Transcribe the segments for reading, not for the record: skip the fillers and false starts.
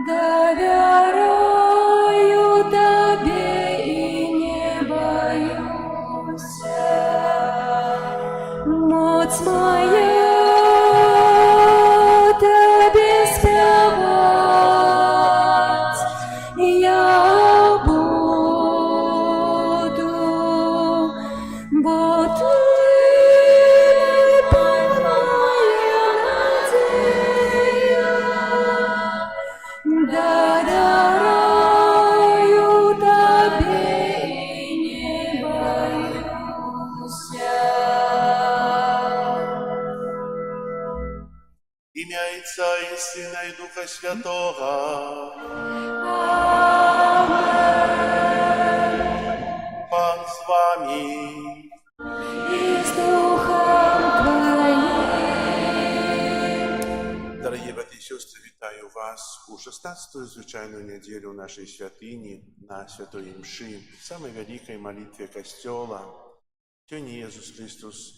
доверяю Тебе и не боюсь. Моц моя Тебе спевать я буду, бо Ты моя надежда. Доверяю Тебе и не боюсь. Ім'я Отця і Сина і Духа Святого. Пан з вами. И с Духом Твоим. Дорогі брати і сестри, вітаю вас у 16-ю звичайну неділю нашої святині на Святої Мши, самой великой молитве Костела. Сьогодні Ісус Христос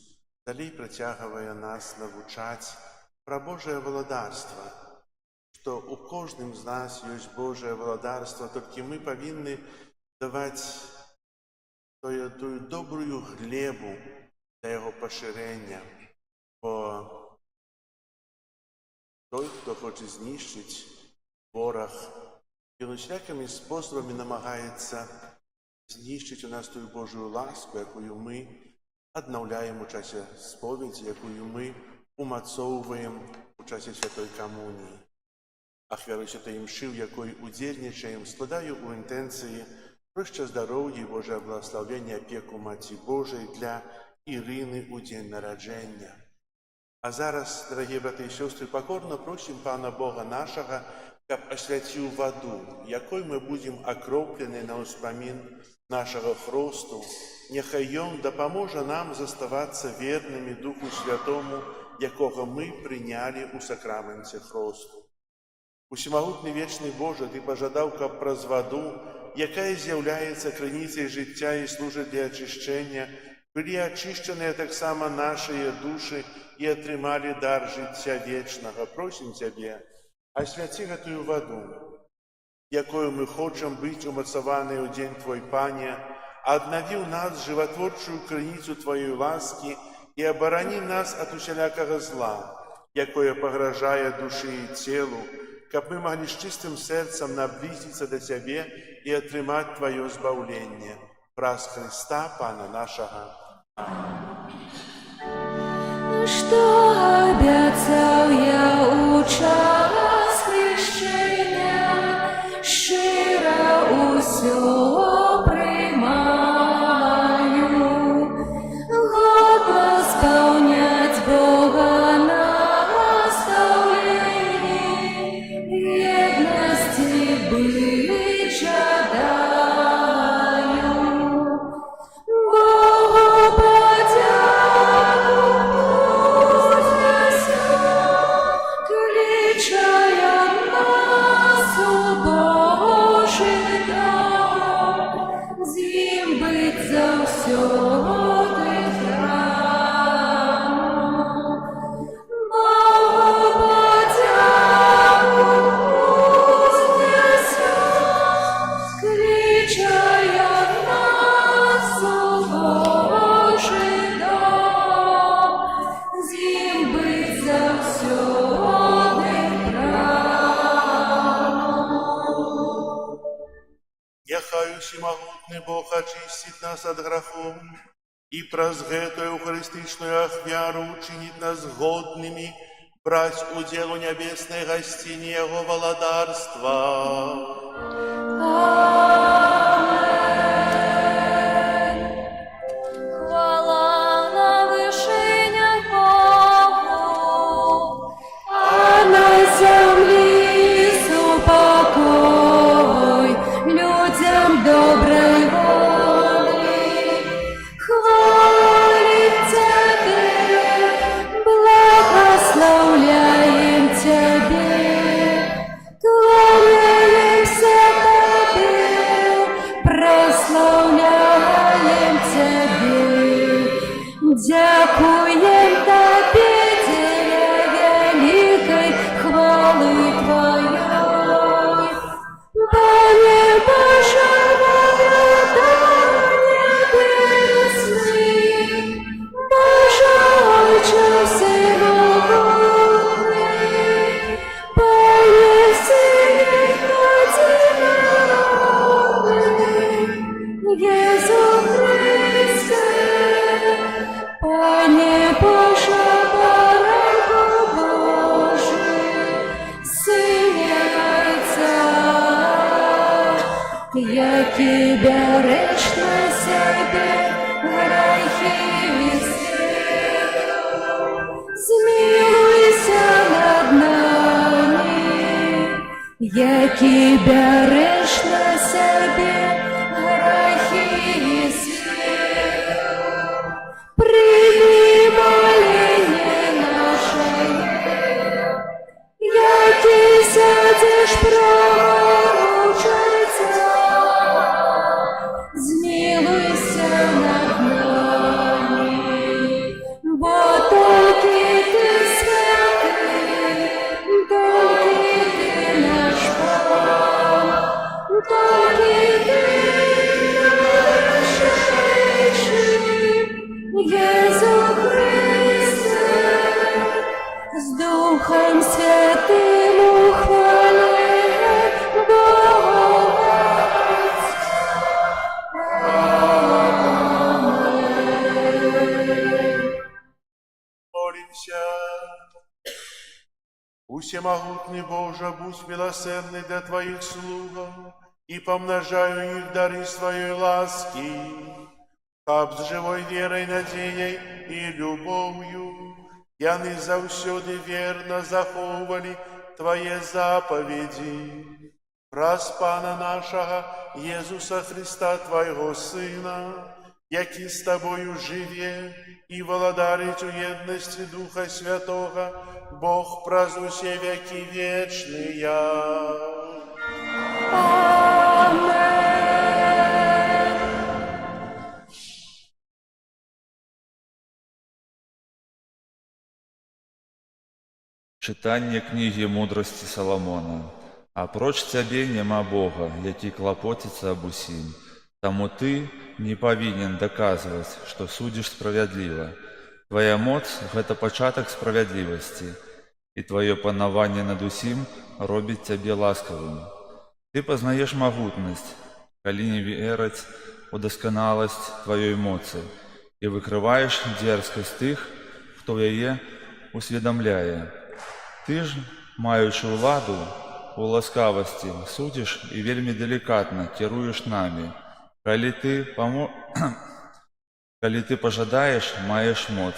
далей працягвае нас навучаць про Божие владарство, что у кожным з нас есть Божие владарство, только мы повинны давать ту добрую глебу для его поширения. Бо той, хто хоче знищити ворог, він усякими способами намагається знищити у нас ту Божу ласку, якою ми відновляємо у часі сповіді, якою ми умацовуємо у часі Святої Комунії. Ахвяру Святої Мши, в якої удільничаємо, складаю у інтенції про ще здоров'я і Боже благословення, опіку Маті Божої для Ірини у день народження. А зараз, дорогі брати і сестри, покорно просимо Пана Бога нашого, щоб освятив воду, якою ми будемо окроплені на успомин нашого хресту. Нехай Он допоможе нам заставатися вірними Духу Святому, якого ми прийняли у сакраменті хресту. Усемогутний вічний Боже, Ти пожадав, щоб праз воду, яка з'являється криницею життя і служить для очищення, были очищены так само наши души и отримали дар життя вечного. Просим Тебе, освяти эту воду, якою мы хочем быть умацованы у день Твой, Пане, обнови у нас животворчую криницу Твоей ласки и оборони нас от усялякого зла, якое погрожает душе и телу, как мы могли с чистым сердцем наблизиться до Тебе и отримать Твое избавление. Праз Христа, Пана нашего. Что обещал я у час хрещения, щиро усё приймаю, годно сповнять Бога наставление, єдності быть жадаю. Богу подяку вознесем, кличая нас у Божий дом, зим быть завсёды храмом. Богу подяку вознесем, кличая нас у Божий дом, зим быть завсёды храмом. Нехай усемогутний Бог очистить нас от грехов и праз гэтую евхаристичную ахвяру учинить нас годными брать уделу небесной гостині Его владарства. Амен. Хвала на вышинях Богу, а на землі супокой людям доброй воли. Хвалим Тебе, благословляем Тебе, кланяем які береш на себе грехи світу. Змилуйся над нами, які береш на себе грехи світу. Прийми моління наше, які сядеш пророчиця. Змилуйся над нами, бо тільки ти святий, тільки ти наш Бог, тільки ти наш вічний Єсу Христе, з Духом Святим у хвалі Бога. Молимся. Усемогутный Боже, будь милосердный для Твоих слугов и помножаю их дары Своей ласки, как с живой верой, надеей и любовью, яны завсёды верно заховывали Твои заповеди. Раз Пана нашего Иисуса Христа, Твоего Сына, який с Тобою живе и володарить у едности Духа Святого, Бог празднуй все веки вечные. Читання книги мудрості Соломона. «Апроч Цябе нема Бога, які клопотится об усім. Тому ты не повинен доказывать, что судишь справедливо. Твоя моц – гэта початок справедливости, и твое панование над усім робит тебе ласковым. Ты познаешь могутность, коли не верить у досконалость твоей моцы, и выкрываешь дерзкость тых, кто ее усведомляє. Ты ж, маючи владу, у ласкавости судишь и вельми деликатно кируешь нами. Коли ты пожадаешь, маешь моц.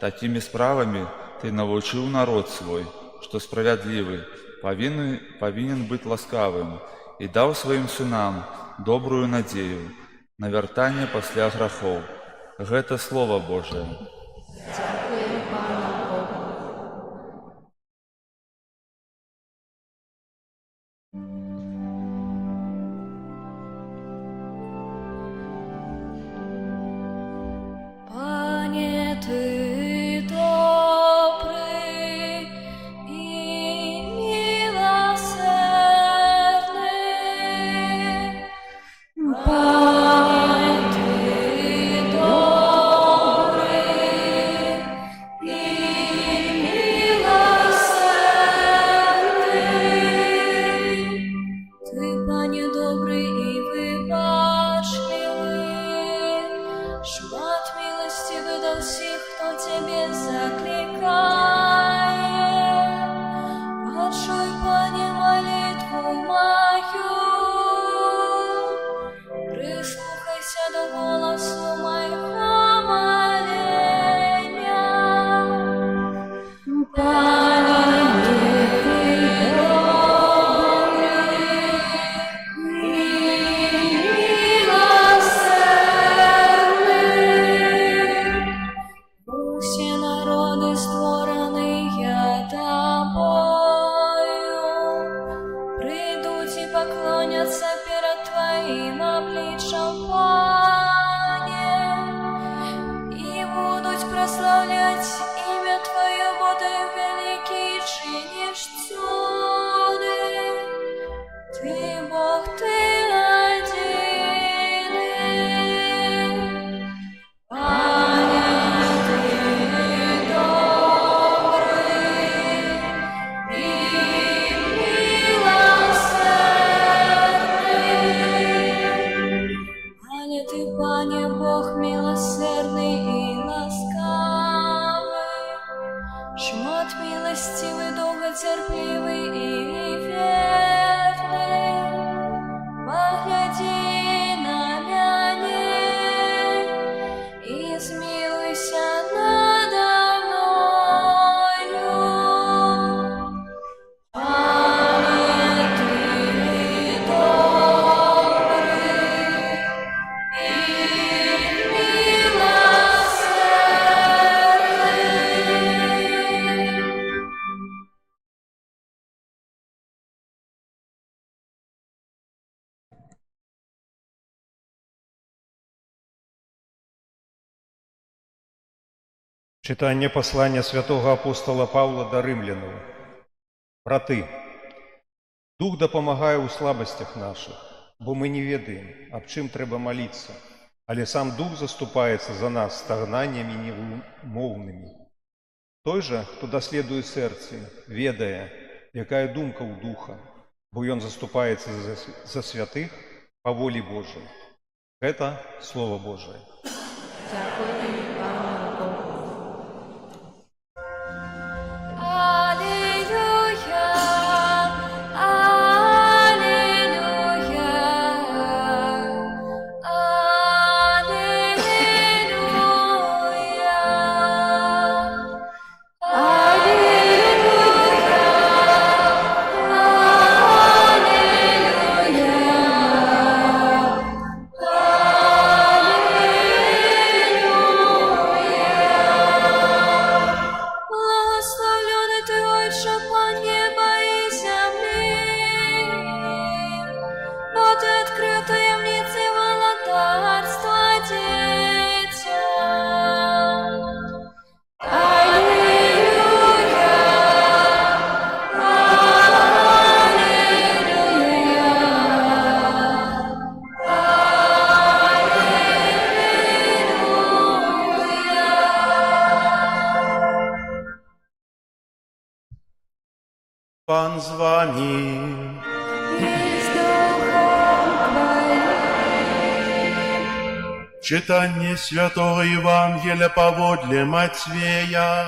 Такими справами ты научил народ свой, что справедливый повинен быть ласкавым, и дал своим сынам добрую надею на вертание после грехов. Это Слово Божие. Пане, Ты добрый и милосердный. Пане, Ты добрый и милосердный. Ты, Пане, добрый и выбачливый, шмат милости выдал всех, кто Тебе закликает. Почуй, Пане, молитву мою, прислухайся до голосу моего моления. Пане, Ты добрый и милосердный. Все народы, створенные Тобою, придут и поклонятся перед Твоим обличьем, Пане, и будут прославлять имя Твое, бо Ты великий чинишь чуды. Ты Бог, Ты один. Пане, Ты добрый и милосердный. Пане, Ты, Пане, Бог милосердный и ласкавый, шмат милостивый, долготерпеливый Читання послання святого апостола Павла до римлянам. Брати, Дух допомагає у слабостях наших, бо ми не ведаємо, об чим треба молитися, але сам Дух заступається за нас стогнаннями невимовними. Той же, хто дослідує серце, ведає, яка думка у Духа, бо він заступається за святих по волі Божій. Це Слово Божие. Дякую Пану Богу. Алілюя, алілюя, благословленный Ты, Отче, Пан неба и земли, бо Ты открыл таємниці володарства детям. Аллилуйя, Пан з вами. и с Духом Твоим. Читание Святого Евангелия поводле Матвея.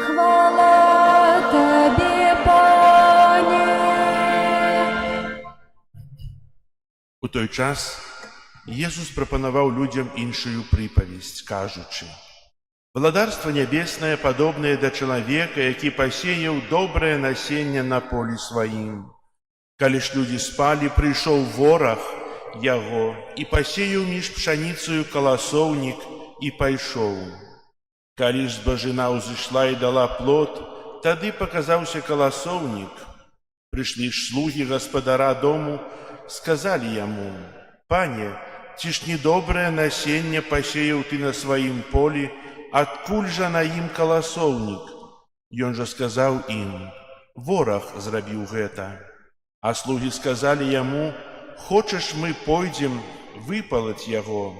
Хвала Тобі, Пане. У той час Jesús прапанаваў людям іншую прыпавесць, кажучы: «Владарство нябеснае падобнае да чалавека, які пасеяў добрае насенне на полі сваім. Калі ж людзі спалі, прыйшоў вораг яго і пасеяў між пшаніцаю каласоўнік і пайшоў. Калі ж збажына ўзышла і дала плод, тады паказаўся каласоўнік. Прыйшлі ж слугі гаспадара дому, сказалі яму: «Пане, ці ж недобрае насенне пасеяў ты на сваім полі, адкуль жа на ім каласоўнік?» Ён жа сказаў ім: «Вораг зрабіў гэта». А слугі сказалі яму: «Хочаш, мы пойдзем выпалаць яго?»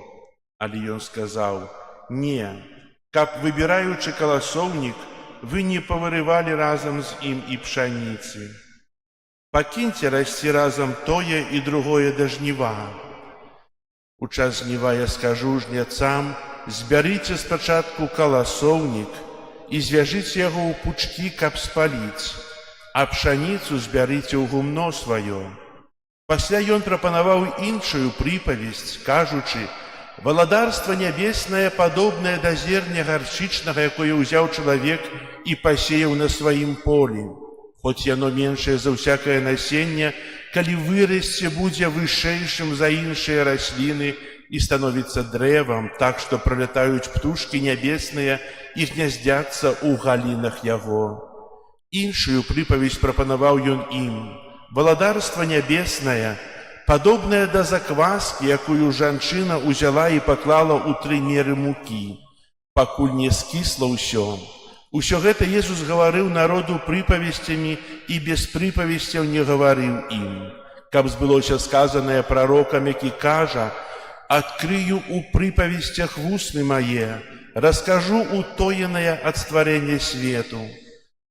Але ён сказаў: «Не, каб, выбіраючы каласоўнік, вы не павырывалі разам з ім і пшаніцы. Пакіньце расці разам тое і другое да жніва. У час жніва я скажу жняцам: збярыце спачатку каласоўнік і звяжыце яго ў пучкі, каб спаліць, а пшаніцу збярыце ў гумно сваё». Пасля ён прапанаваў іншую прыпавесць, кажучы: «Валадарства нябеснае падобнае да зерня гарчычнага, якое ўзяў чалавек і пасеяў на сваім полі. Хоць яно меншае за ўсякае насенне, калі вырасце, будзе вышэйшым за іншыя расліны і становіцца дрэвам, так што пралятаюць птушкі нябесныя і гняздзяцца ў галінах яго». Іншую прыпавесць прапанаваў ён ім: «Валадарства нябеснае падобнае да закваскі, якую жанчына ўзяла і паклала ў 3 меры мукі, пакуль не скісла ўсё». Усё гэта Jesús гаварыў народу прыпавесцямі і без прыпавесцяў не гаварыў ім, каб збылося сказанае прарокам, які кажа: «Адкрыю у прыпавесцях вусны мае, раскажу утоенае ад стварэння свету».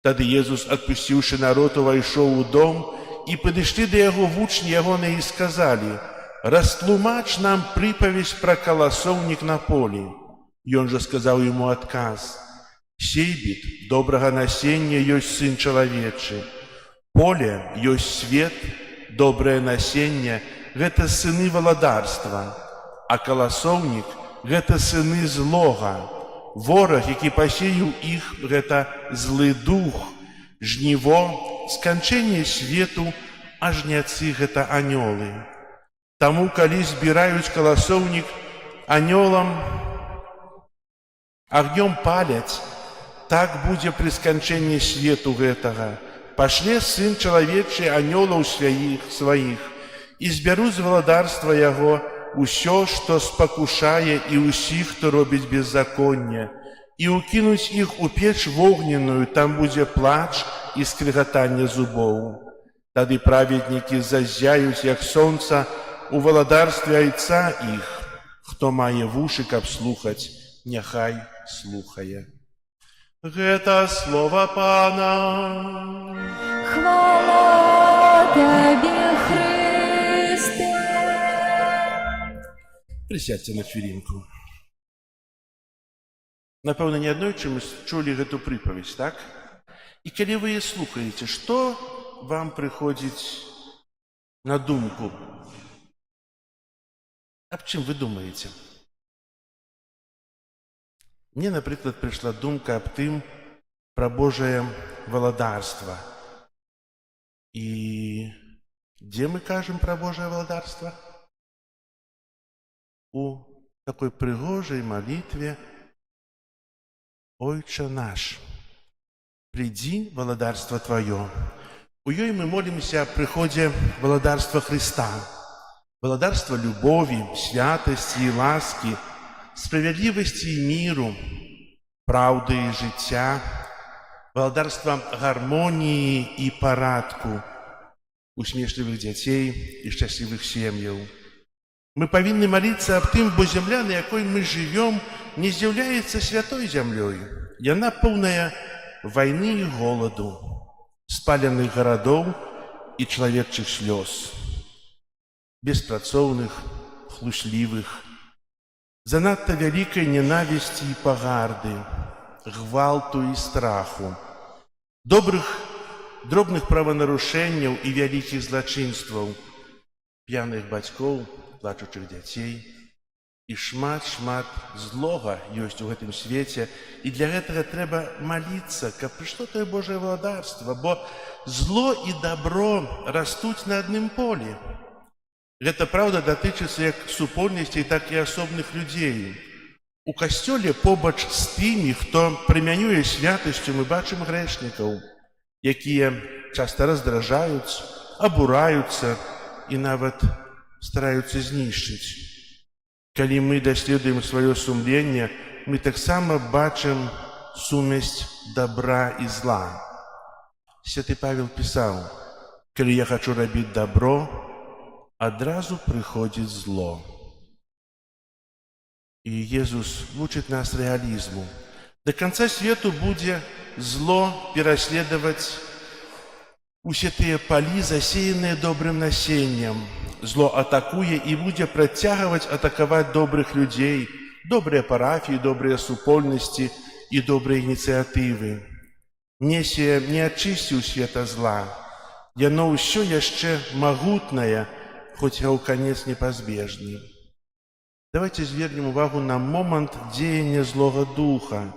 Тады Jesús, адпусціўшы народ, увайшоў у дом, і падышлі да яго вучні ягоныя і сказалі: «Растлумач нам прыпавесць пра каласоўнік на полі». Ён жа сказаў яму адказ: «Сейбіт добрага насення ёсць сын чалавечы. Поле ёсць свет, добрае насення – гэта сыны валадарства, а каласоўнік – гэта сыны злога. Вораг, які пасеяў іх – гэта злы дух. Жніво – сканчэнне свету, а жняцы – гэта анёлы. Таму, калі збіраюць каласоўнік, анёлам агнём паляць, так будзе пры сканчэнні свету гэтага. Пашле сын чалавечы анёлаў сваіх і збяруць з валадарства яго ўсё, што спакушае, і ўсіх, хто робіць беззаконне, і ўкінуць іх у печ вогненную, там будзе плач і скрыгатанне зубоў. Тады праведнікі заззяюць, як сонца, у валадарстве Айца іх. Хто мае вушы, каб слухаць, няхай слухае. Гэта слова Пана. Хвала Табе, Христе. Присядьте на хвілінку. Напэўна, не аднойчы мы чулі гэту прыпаведзь, так? І калі вы яе слухаеце, што вам прыходзіць на думку? Аб чым вы думаеце? Мне, напрыклад, прыйшла думка аб тым, пра Божае валадарства. І дзе мы кажам пра Божае валадарства? У такой прыгожай малітве «Ойче наш, придзі валадарства Тваё». У ёй мы молімся аб прыходзе валадарства Христа, валадарства любові, святасці і ласкі, справядлівасці і міру, праўды і жыцця, валадарства гармоніі і парадку, усмешлівых дзяцей і шчаслівых сем'яў. Мы павінны маліцца аб тым, бо зямля, на якой мы жывём, не з'яўляецца святой зямлёй. Яна поўная вайны і голаду, спаленых гарадоў і чалавечых слёз, беспрацоўных, хлуслівых, занадта вялікай ненавісці і пагарды, гвалту і страху, дробных праванарушэнняў і вялікіх злачынстваў, п'яных бацькоў, плачучых дзяцей. І шмат злога ёсць у гэтым свеце, і для гэтага трэба маліцца, каб прыйшло тое Божае валадарства, бо зло і дабро растуць на адным полі. Гэта праўда датычыцца як супольнасцей, так і асобных людзей. У касцёле побач з тымі, хто прымянюе святасцю, мы бачым грэшнікаў, якія часта раздражаюць, абураюцца і нават стараюцца знішчыць. Калі мы даследуем сваё сумленне, мы таксама бачым сумесь добра і зла. Святы Павел пісаў: «Калі я хачу рабіць добро, адразу прыходзіць зло». І Езус вучыць нас рэалізму. Да канца свету будзе зло пераследаваць усе тыя палі, засеяныя добрым насеннем. Зло атакуе і будзе працягваць атакаваць добрых людзей, добрыя парафіі, добрыя супольнасці і добрыя ініцыятывы. Месія не ачысціў света зла. Яно ўсё яшчэ магутнае, хоць гаўканец непазбежны. Давайте звернем увагу на момант дзеяння злога духа.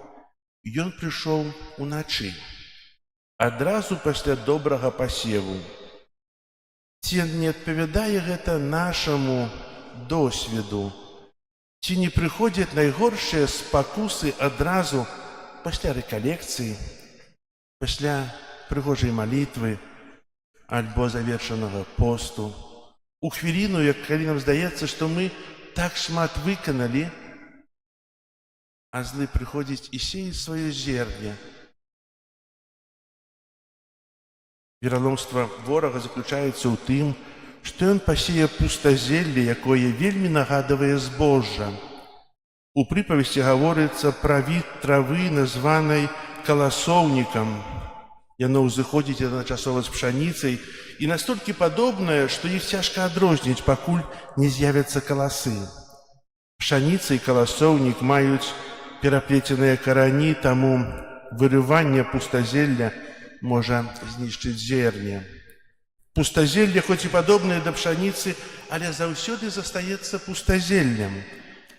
Ён прыйшоў уначы, адразу пасля добрага пасеву. Ці не адпавядае гэта нашаму досведу? Ці не прыходзяць найгоршыя спакусы адразу пасля рэкалекцыі, пасля прыгожай малітвы альбо завершанага посту, у хвіліну, як калі нам здаецца, што мы так шмат выканалі, а злы прыходзіць і сеяць сваё зерне. Вераломства ворага заключаецца ў тым, што ён пасее пустазелле, якое вельмі нагадвае збожжа. У прыпавесці гаворыцца пра від травы, названай каласоўнікам. Яно ўзыходзіць адначасова з пшаніцай і настолькі падобнае, што іх цяжка адрозніць, пакуль не з'явяцца каласы. Пшаніца і каласоўнік маюць пераплеценыя карані, таму вырыванне пустазелля можа знішчыць зерне. Пустазелле, хоць і падобнае да пшаніцы, але заўсёды застаецца пустазеллем.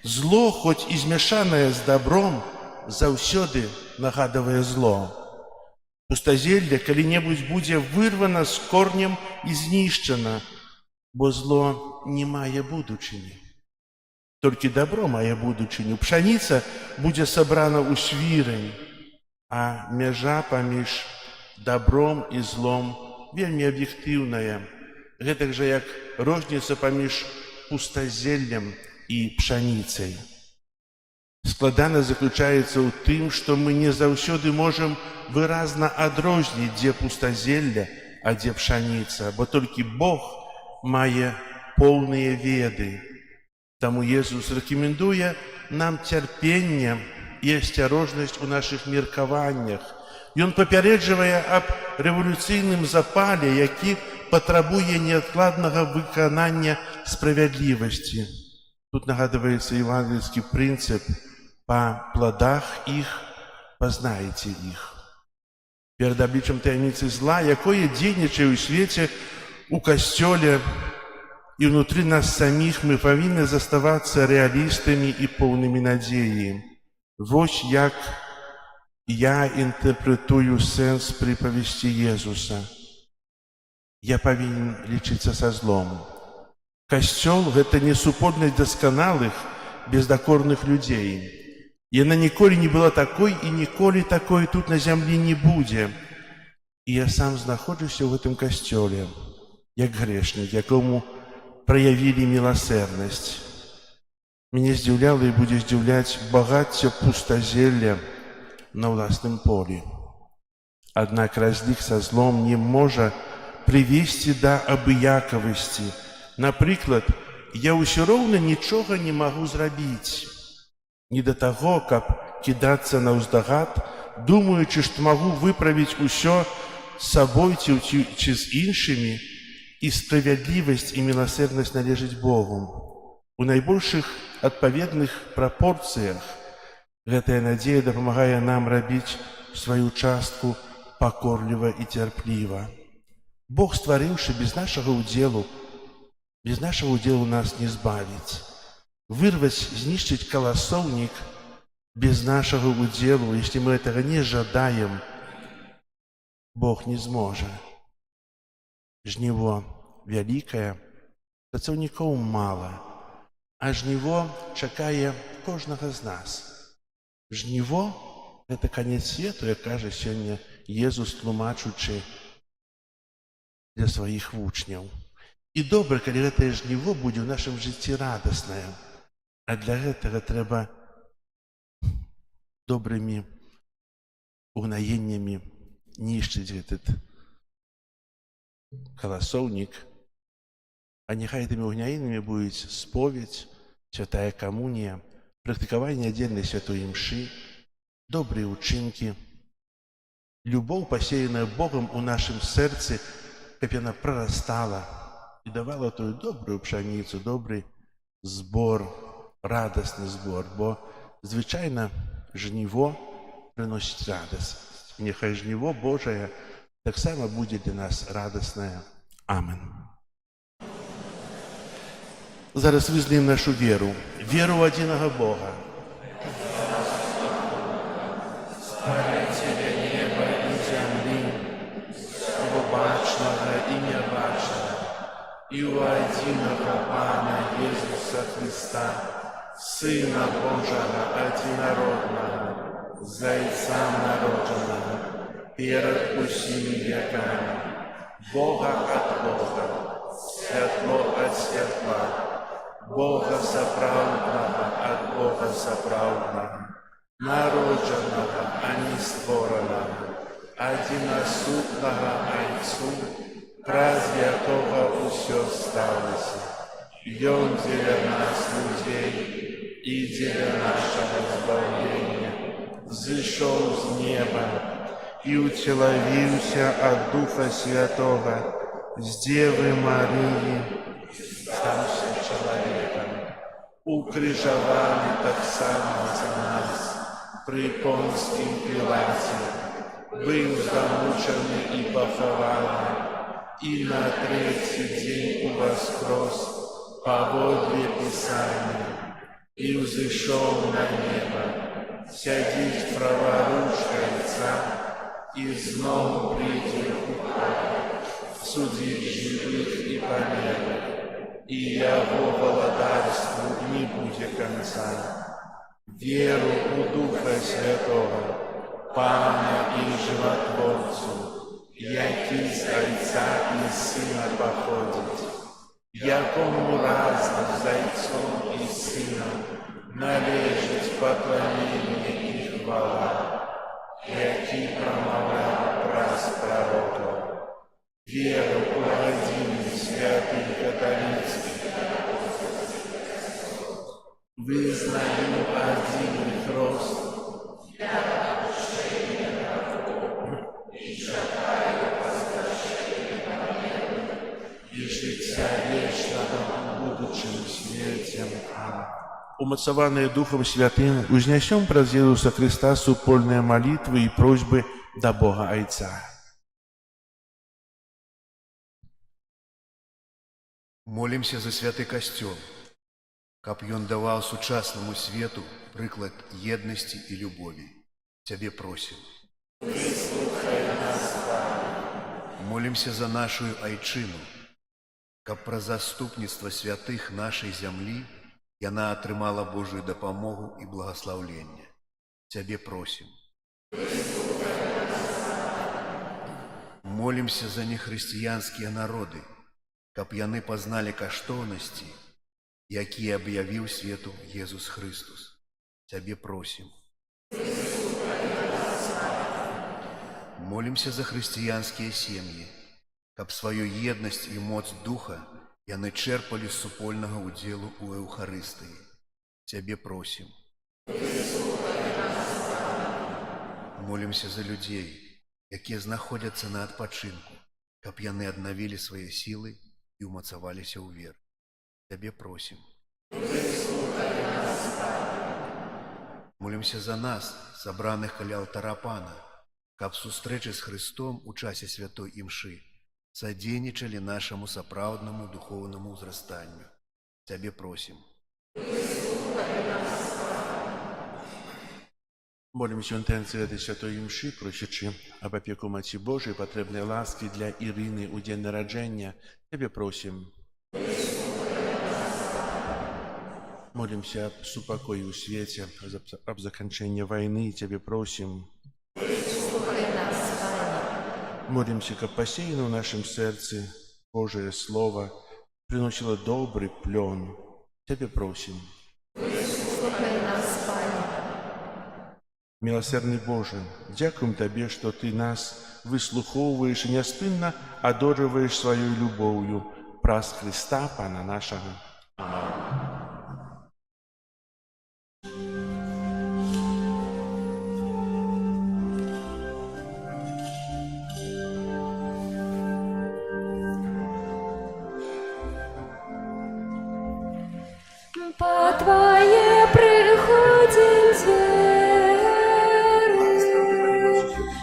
Зло, хоць і змяшанае з дабром, заўсёды нагадвае зло. Пустазелле калі-небудзь будзе вырвана з корнем і знішчана, бо зло не мае будучыні. Толькі дабро мае будучыню. Пшаніца будзе сабрана ў свірань, а мяжа паміж дабром і злом вельмі аб'ектыўная, гэтак жа як розніца паміж пустазеллем і пшаніцай. Складана заключаецца ў тым, што мы не заўсёды можам выразна адрозніць, дзе пустазелля, а дзе пшаніца, бо толькі Бог мае поўныя веды. Таму Езус рэкамендуе нам цярпенне і асцярожнасць у нашых меркаваннях. Ён папярэджвае аб рэвалюцыйным запале, які патрабуе неадкладнага выканання справядлівасці. Тут нагадваецца евангельскі прынцып: «Па пладах іх пазнаеце іх». Перад абліччам таямніцы зла, якое дзейнічае ў свеце, у касцёле і ўнутры нас саміх, мы павінны заставацца рэалістамі і поўнымі надзеі. Вось як я інтэрпрэтую сэнс прыпавесці Езуса. Я павінен лічыцца са злом. Касцёл – гэта не супольнасць дасканалых, бездакорных людзей. Яна ніколі не была такой і ніколі такой тут на зямлі не будзе. І я сам знаходжуся ў гэтым касцёле, як грэшнік, якому праявілі міласэрнасць. Мяне здзіўляла і будзе здзіўляць багацце пустазелля на ўласным полі. Аднак разлік са злом не можа прывесці да абыякавасці. Напрыклад, я ўсё роўна нічога не магу зрабіць. Не да таго, каб кідацца наўздагад, думаючы, што магу выправіць усё з сабой ці з іншымі, і справядлівасць і міласэрнасць належыць Богу. У найбольшых адпаведных прапорцыях гэтая надзея дапамагае нам рабіць сваю частку пакорліва і цярпліва. Бог, стварыўшы без нашага ўдзелу нас не збавіць. Вырваць, знішчыць каласоўнік без нашага ўдзелу, если мы этого не жадаем, Бог не зможа. Жніво вялікае, працаўнікоў мала, а жніво чакае кожнага з нас. Жніво – гэта канец свету, як кажа сёння Езус, тлумачучы для сваіх вучняў. І добра, калі гэтае жніво будзе ў нашым жыцці радаснае. А для гэтага трэба добрымі угнаеннямі нішчыць этот каласоўнік, а няхай гэтымі угнаеннямі будуць споведь, святая камунія, практыкаванне адзельнай святой імшы, добрыя ўчынкі, любоў, пасеяная Богам у нашым сэрцы, каб яна прарастала і давала тую добрую пшаніцу, добры збор, радасны збор, бо звычайна жніво прыносіць радасць. Няхай жніво Божае таксама будзе для нас радаснае. Амен. Зараз вызнаем нашу веру, веру ў адзінага Бога. Стварыцеля неба і зямлі, всего бачнага і нябачнага, і ў адзінага Пана Езуса Христа, Сына Божага адзінароднага, Зайца народжанага, перад усімі векамі, Бога ад Бога, святло ад святла, Бога сапраўднага ад Бога сапраўднага, народжанага, а не створанага, адзінасутнага Айцу, праз якога ўсё сталася. Ён дзеля нас, людзей, і дзеля нашага збаўлення зышоў з неба і ўцелавіўся ад Духа Святога, з Дзевы Марыі стаўся чалавекам, укрыжаваны таксама за нас пры Понскім Пілаце, быў замучаны і пахаваны, і на трэці дзень уваскрос паводле Пісання, і ўзышоў на неба, сядзіць праваруч Айца, і зноў прыйдзе ў судзіць жывых і памерлых, і яго валадарству не будзе канца. Веру ў Духа Святога, Пана і Жыватворцу, які з Айца і Сына паходзіць, якому разам з Айцом і Сынам належыць пакланяцца католицький. Визнаю один хрост. И життя вічного в будучому світі. Умацованные Духом Святым, узнесем праз Иисуса Христа супольные молитвы и просьбы до Бога Отца. Молимся за святы касцёл, каб ён даваў сучаснаму свету прыклад еднасці і любові. Цябе просім. Молимся за нашу айчыну, каб праз заступніцтва святых нашай зямлі яна атрымала Божую дапамогу і благаслаўленне. Цябе просім. Молимся за нехрысціянскія народы, каб яны пазналі каштоўнасці, якія аб'явіў свету Езус Христус. Цябе просім. Молимся за хрысціянскія сем'і, каб сваю еднасць і моц духа яны чэрпалі з супольнага ўдзелу ў Эўхарыстыі. Цябе просім. Молимся за людзей, якія знаходзяцца на адпачынку, каб яны аднавілі свае сілы і ўмацаваліся ў веры. Цябе просім. Молимся за нас, сабраных каля алтара Пана, каб сустрэчы з Христом у часе святой імшы садзейнічалі нашаму сапраўднаму духоўнаму ўзрастанню. Цябе просім. Молимся інтенції этой святої мші, просячи об опеку Маті Божої, потребної ласки для Ірини у день народження. Тебе просим. Молимся об супокої у свете, об закінченні війни. Тебе просим. Молимся, как посеяно в нашем сердце Божие Слово приносило добрый плен. Тебе просим. Милосердный Боже, дякуем Тебе, что Ты нас выслуховываешь и неоспинно одориваешь своей любовью праз Христа, Пана нашего. Аминь. По Твоей приходим веры,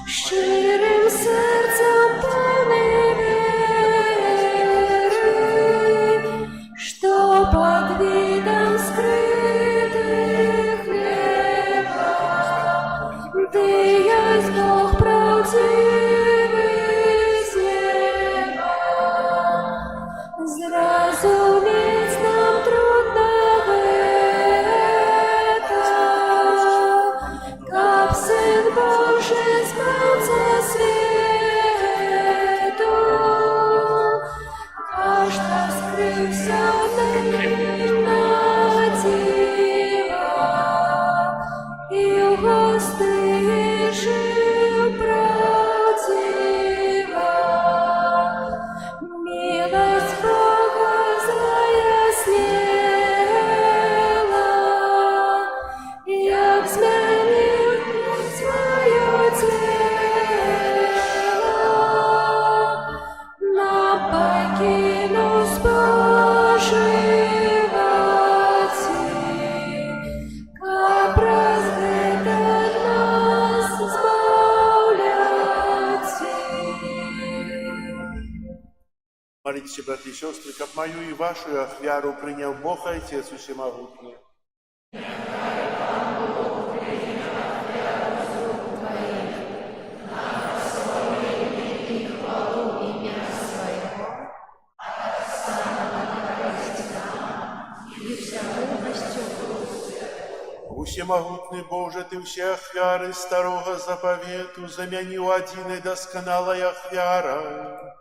щирым сердцем полны веры, что под видом скрытых хлеба Ты есть Бог правдивый с неба. Зразумець нам трудно Сын Божий спался свету, каждый скрылся на диво, и гости жил правдиво. Милость Бога заяснела, як змянил свое тело, нам покинул споживать, как раз это нас избавлять. Молитесь, братья и сестры, как мою и вашу ахвяру принял Бог Отец Всемогутний. Всемогутный Боже, Ты все ахвяры старого заповету заменил один и досконалой ахвяра.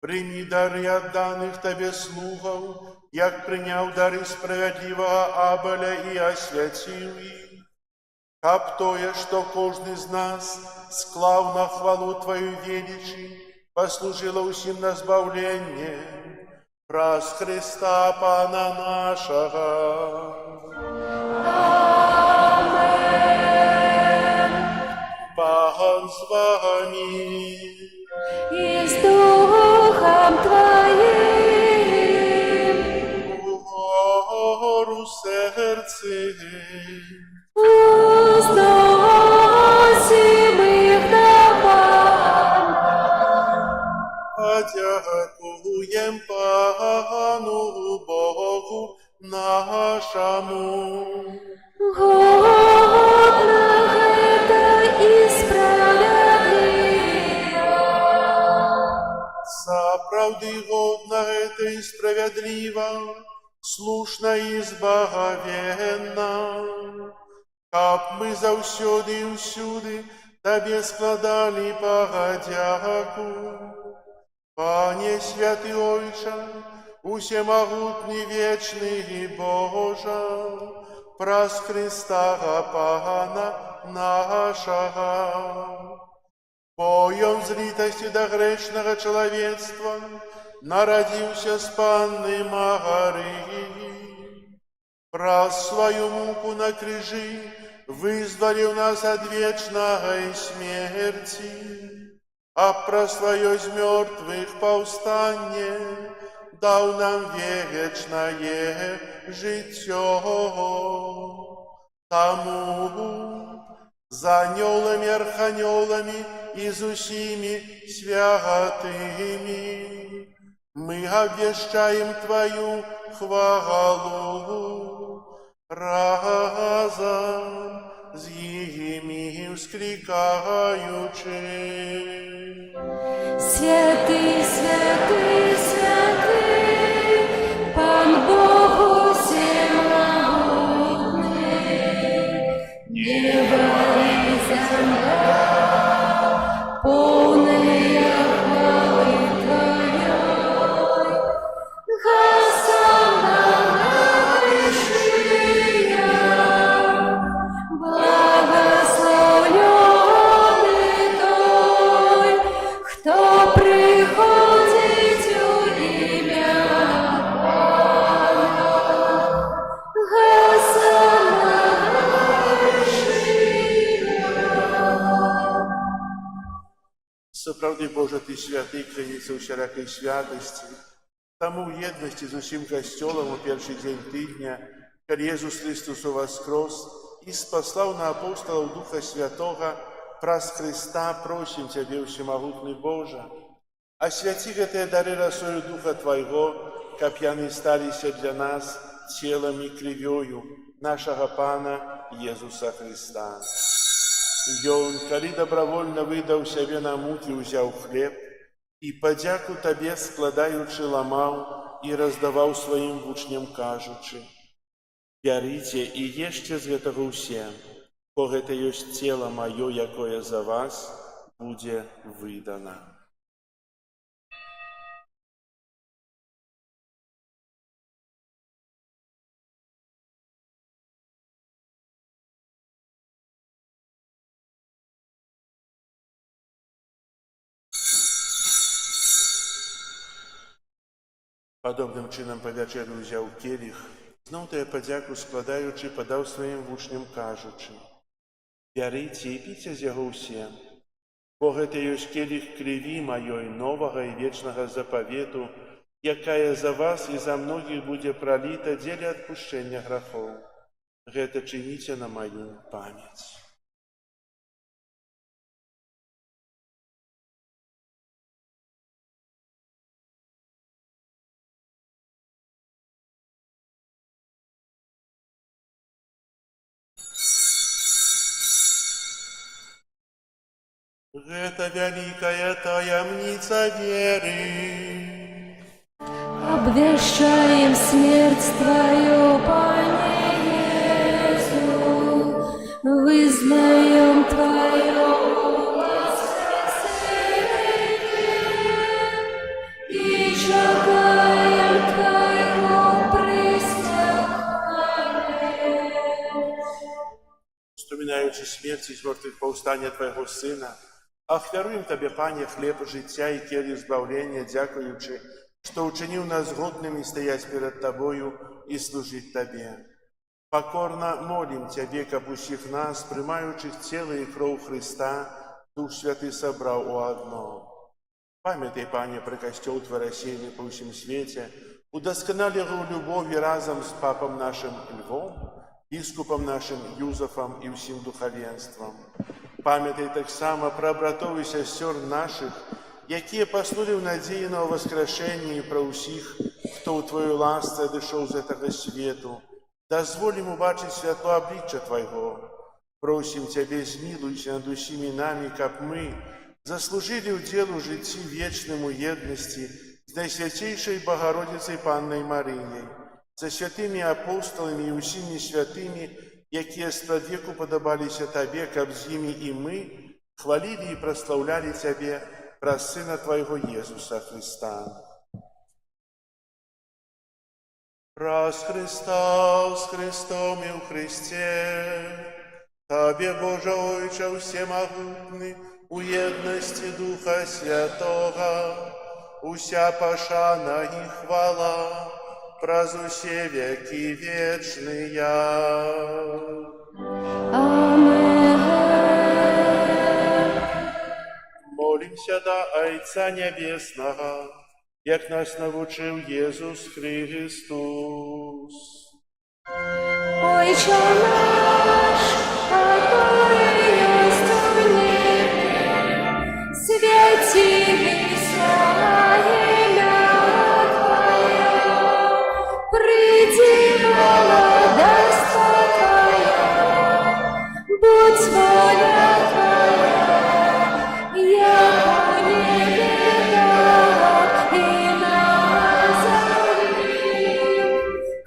Прими дары отданных Тебе слугов, як принял дары справедливого Абеля и освятил их. Каб тое, что каждый из нас склав на хвалу Твою величи, послужило усім на збавление, Праз Христа Пана нашого. Пан з вами. И с Духом Твоим. Угору серце. Возносим их на Пана. Подякуем Пану Богу нашему. Годно это и справедливо. Заправды годно это и справедливо, слушно и збагавенно, как мы заўсёды и усюды Тебе складали подяку. Пане святый Ойче, усемогутный вечный и Божа, праз Христа Пана нашего. Поем зритости до грешного человечества, народился с Панны Марии. Праз свою муку на крижи вызволил нас от вечной смерти, а про свое из мертвых повстание дал нам вечное житье. Тому за анёлами, арханёлами и с усими святыми мы обвещаем Твою хвалу, разом с ими вскрикаючи. Святый, святый, святый, Пан Бог всемогутный, небо и земля, полные хвалы Твоей. Хосанна на вышиях, благословленный той, кто приходит у имя Пана. Хосанна на вышиях. Соправды Боже, Ты святый, криниця усялякої святості, тому в єдності з усім Костьолом у перший день тижня, коли Єсус Христос воскрес и спаслал на апостолов Духа Святого, праз Христа просим Тебе, всемогутный Боже, освяти гэтыя дары росою Духа Твоего, каб яны сталіся для нас телом и кровью нашего Пана Иисуса Христа. Ён, коли добровольно выдал себе на муки, взял хлеб, и подяку Тебе складаючи ламал и раздавал своим учням, кажучи: «Бярыце и ешьте з гэтага ўсе, бо гэта ёсць тело маё, якое за вас будзе выдано». Подобным чином по вечеру взяв келіх, знов тая подяку складаючи, подав своїм вучням, кажучи: «Бярыце і піце з яго ўсе, бо гэта ёсць келіх крыві маёй новага і вечнага запавету, якая за вас і за многіх будзе праліта дзеля адпушчэння грахоў. Гэта чыніце на маю памяць». Гэта вялікая таямніца веры. Обвещаем смерть Твою, Пане Иисус, вызнаем Твое воскресение и чекаем Твоего престяхания. Вспоминаючи смерть и мертвых повстання Твоего Сына, ахвяруем Тебе, Пане, хлеб життя и келих збавлення, дякуючи что учинил нас годными стоять перед Тобою и служить Тебе. Покорно молим Тебе, как усих нас, примающих тело и кровь Христа, Дух Святый собрал у одно. Памятай, Пане, про костел Твой рассеянный по всем свете, удосконали его любовью разом с папом нашим Львом, біскупом нашим Юзефом и всем духовенством. Памятай так само про братов и сестер наших, якія паснули в надеї на воскрешение, и про усіх, хто у Твою ласце дошел з этого свету. Дозволим убачить святло обличчя Твоего. Просим Тебе, змилуйся над усіми нами, как мы заслужили уделу житті вечному єдності з Найсвятейшей Богородицей Панной Марией, за святыми апостолами и усіми святыми, якія спрадвеку подобалися Тебе, как з ними и мы хвалили и прославляли Тебе про Сына Твоего Иисуса Христа. Раз Христа с Христом и в Христе, Тебе, Боже Отче всемогутный, у едности Духа Святого, уся пошана и хвала, праз усе веки вечные. Молимся до Отца Небесного, як нас навчив Єсус Христос. Отче наш, который есть в небе, святится имя Твое, приди молодость Твоя, будь воля Твоя, яко небе так и на земле.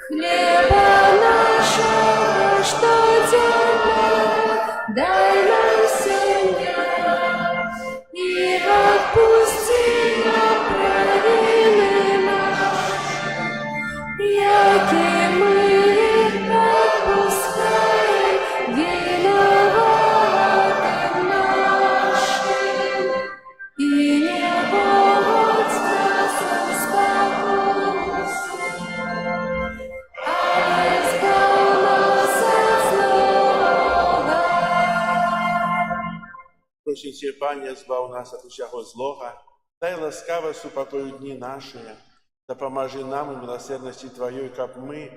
Хлеба нашего штоденного дай нам сегодня, и отпусти нам провины наши, яки мы отпускаем виноватым нашим, и не вводь нас в искушение, а избавь нас от злого. Просим Тебе, Пане, збав нас от усякого злога, дай ласкаво супокою дни наши, да поможи нам и милосердности Твоей, как мы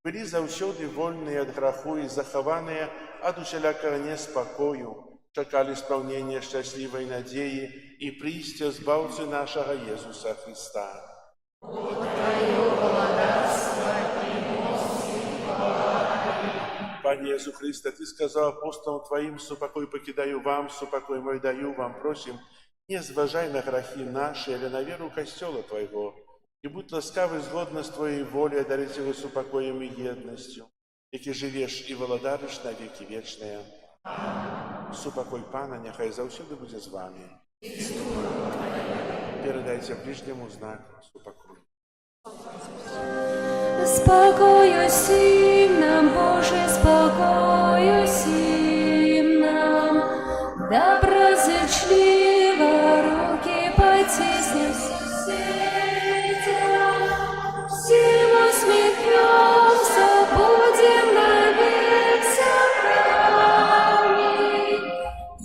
были завсёды вольные от греху и захованные от усялякого неспокою, чекали исполнения счастливой надеи и пристя Збавцы нашего Иисуса Христа. Пане Иисус Христе, Ты сказал апостолам Твоим: «Супокой покидаю вам, супокой мой даю вам». Просим, не зважай на грехи наши, или на веру костела Твоего, и будь ласкавый згодно с Твоей волей одарить его супокоем и едностью, яки живешь и володаришь на веки вечные. Супокой Пана нехай завсюду буде з вами. Передайте ближнему знак супокою. Спокою сим нам, Боже, спокою сим нам, доброзычливо руки потиснем соседям, всем усмехнемся, будем навек собраны.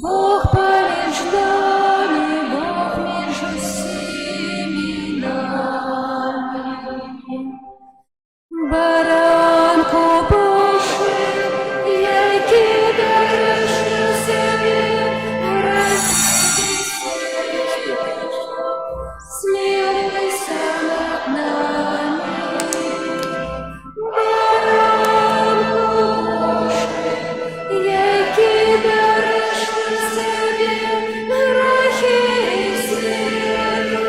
Бог побежденный, Бог между всеми нами. Баранку Божий, яки дариш на себе, смилуйся над нами. Баранку Божий, яки дариш на себе, грехи и свету,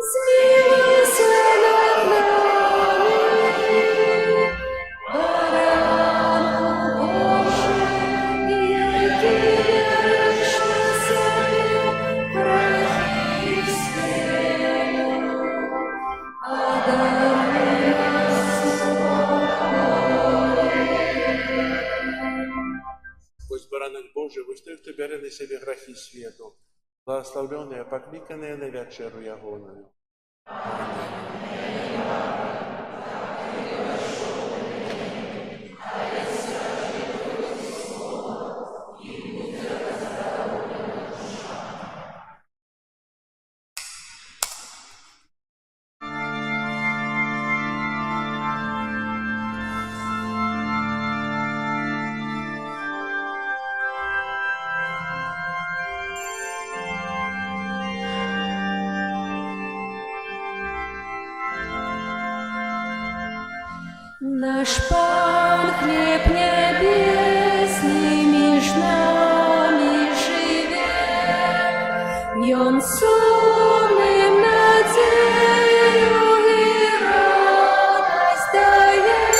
смилуйся над нами. Баранку Божий, яки дариш на себе, грехи и свету, одаруй нас Ось баранок Божий, ось той, хто бере на себе грехи світу, благословленные, покликанные на вечеру ягоную. Наш Пан хлеб небесный меж нами живе, и Он сонным надею и радость дает,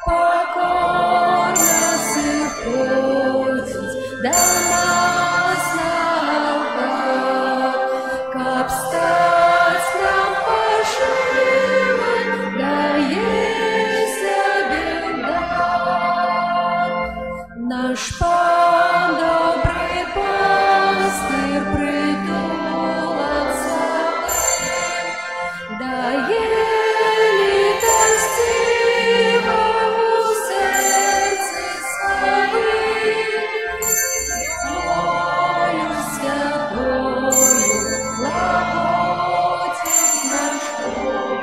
покорно сыходить до нас на алтарь, каб стать нам поживой, да есть обет дар. Наш Пан добрый пастырь притул отцовым, да елитостиво у сердце своим, любовью святою глаготит наш Бог.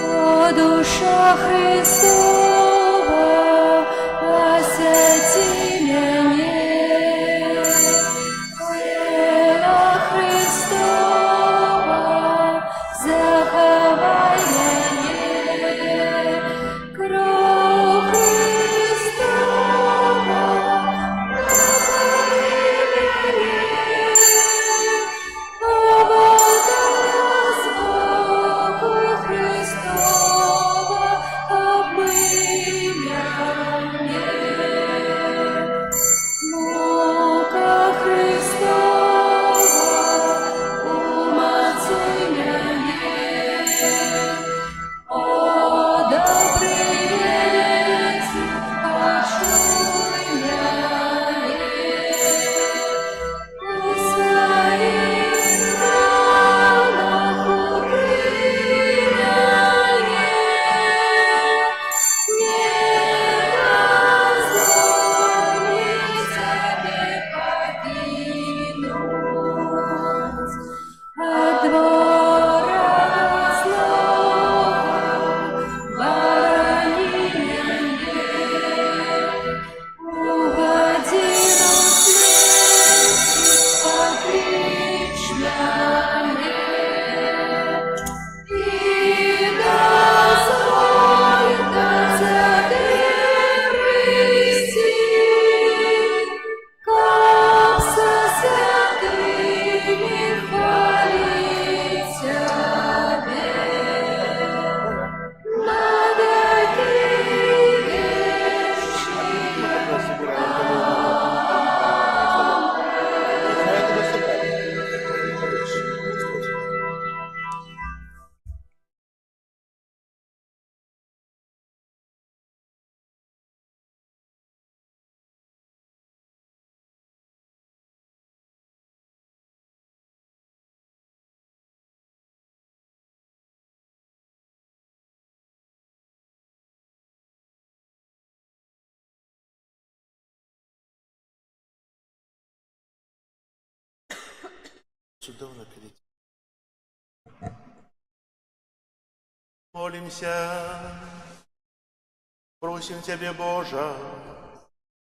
О, душа Христова, освяти мяне, тіла Христова, заховай мяне, кров Христова, напои мяне, о, вода з боку Христова, обмий Цудовно перед Молимся, просим Тебе, Боже,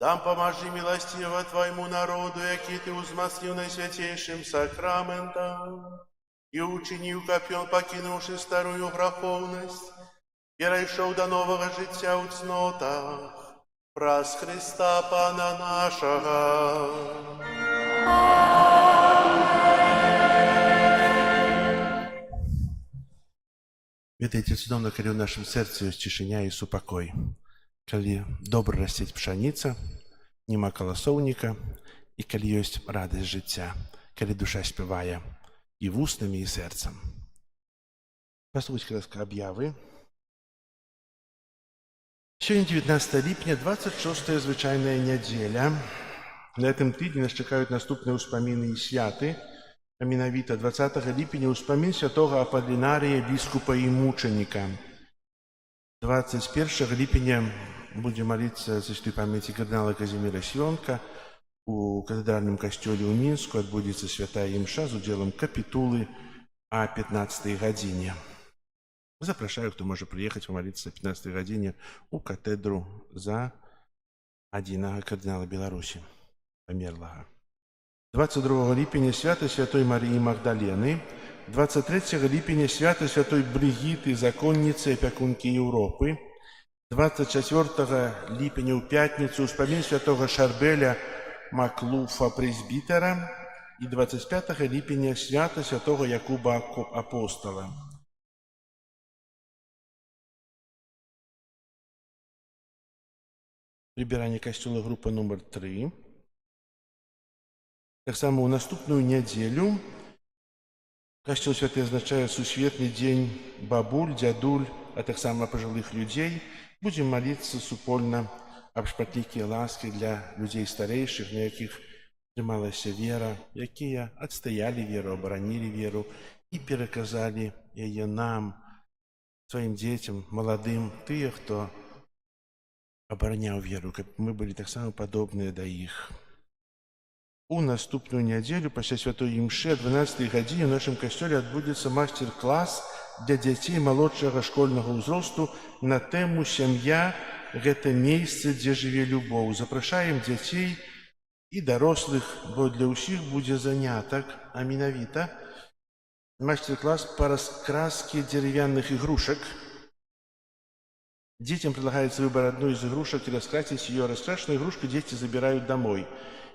там поможи милостиво Твоему народу, який Ты узмацнил наисвятейшим сакраментом, и учинил, как он, покинувши старую греховность, перейшов до нового життя у цнотах, праз Христа Пана нашего. Ведайте цудоўна, калі ў нашым сэрцы ёсць цішыня і супакой. Калі добра расціць пшаніца, няма каласоўніка, і калі ёсць радасць жыцця, калі душа спявае і вуснамі, і сэрцам. Паслухайце, ласка, аб'явы. Сёння 19 ліпня, 26-я звычайная нядзеля. На гэтым тыдні нас чакаюць наступныя ўспаміны і святы. А менавіта 20 ліпеня ўспамін святога Апалінарія, біскупа і мучаніка. 21 ліпеня будзем маліцца за святой памяці кардынала Казіміра Сіёнка. У кафедральным касцёле ў Мінску адбудзецца святая імша з удзелам капітулы о 15 гадзіне. Запрашаю, хто можа прыехаць памаліцца о 15 гадзіне у катэдру за адзінага кардынала Беларусі, памерлага. 22 ліпеня свята святой Марыі Магдалены, 23 ліпеня свята святой Брыгіты, законніцы, апякункі Еўропы, 24 ліпеня ў пятніцу ўспамін святога Шарбеля Маклуфа, прэзбітара, і 25 ліпеня свята святого Якуба Апостала. Прыбіранне касцёла, група нумар 3. Таксама ў наступную нядзелю касцёл святы азначае сусветны дзень бабуль, дзядуль, а таксама пажылых людзей. Будзем маліцца супольна аб шматлікія ласкі для людзей старэйшых, на якіх трымалася вера, якія адстаялі веру, абаранілі веру і пераказалі яе нам, сваім дзецям, маладым, тыя, хто абараняў веру, каб мы былі таксама падобныя да іх. У наступную нядзелю пасля святой імшы о 12 гадзіне ў нашым касцёле адбудзецца майстар-клас для дзяцей малодшага школьнага ўзросту на тэму «Сям'я – гэта месца, дзе жыве любоў». Запрашаем дзяцей і дарослых, бо для ўсіх будзе занятак, а менавіта майстар-клас па раскраске деревянных игрушек. Детям предлагается выбор одной из игрушек и раскрасить ее. Раскрашенную игрушку дети забирают домой.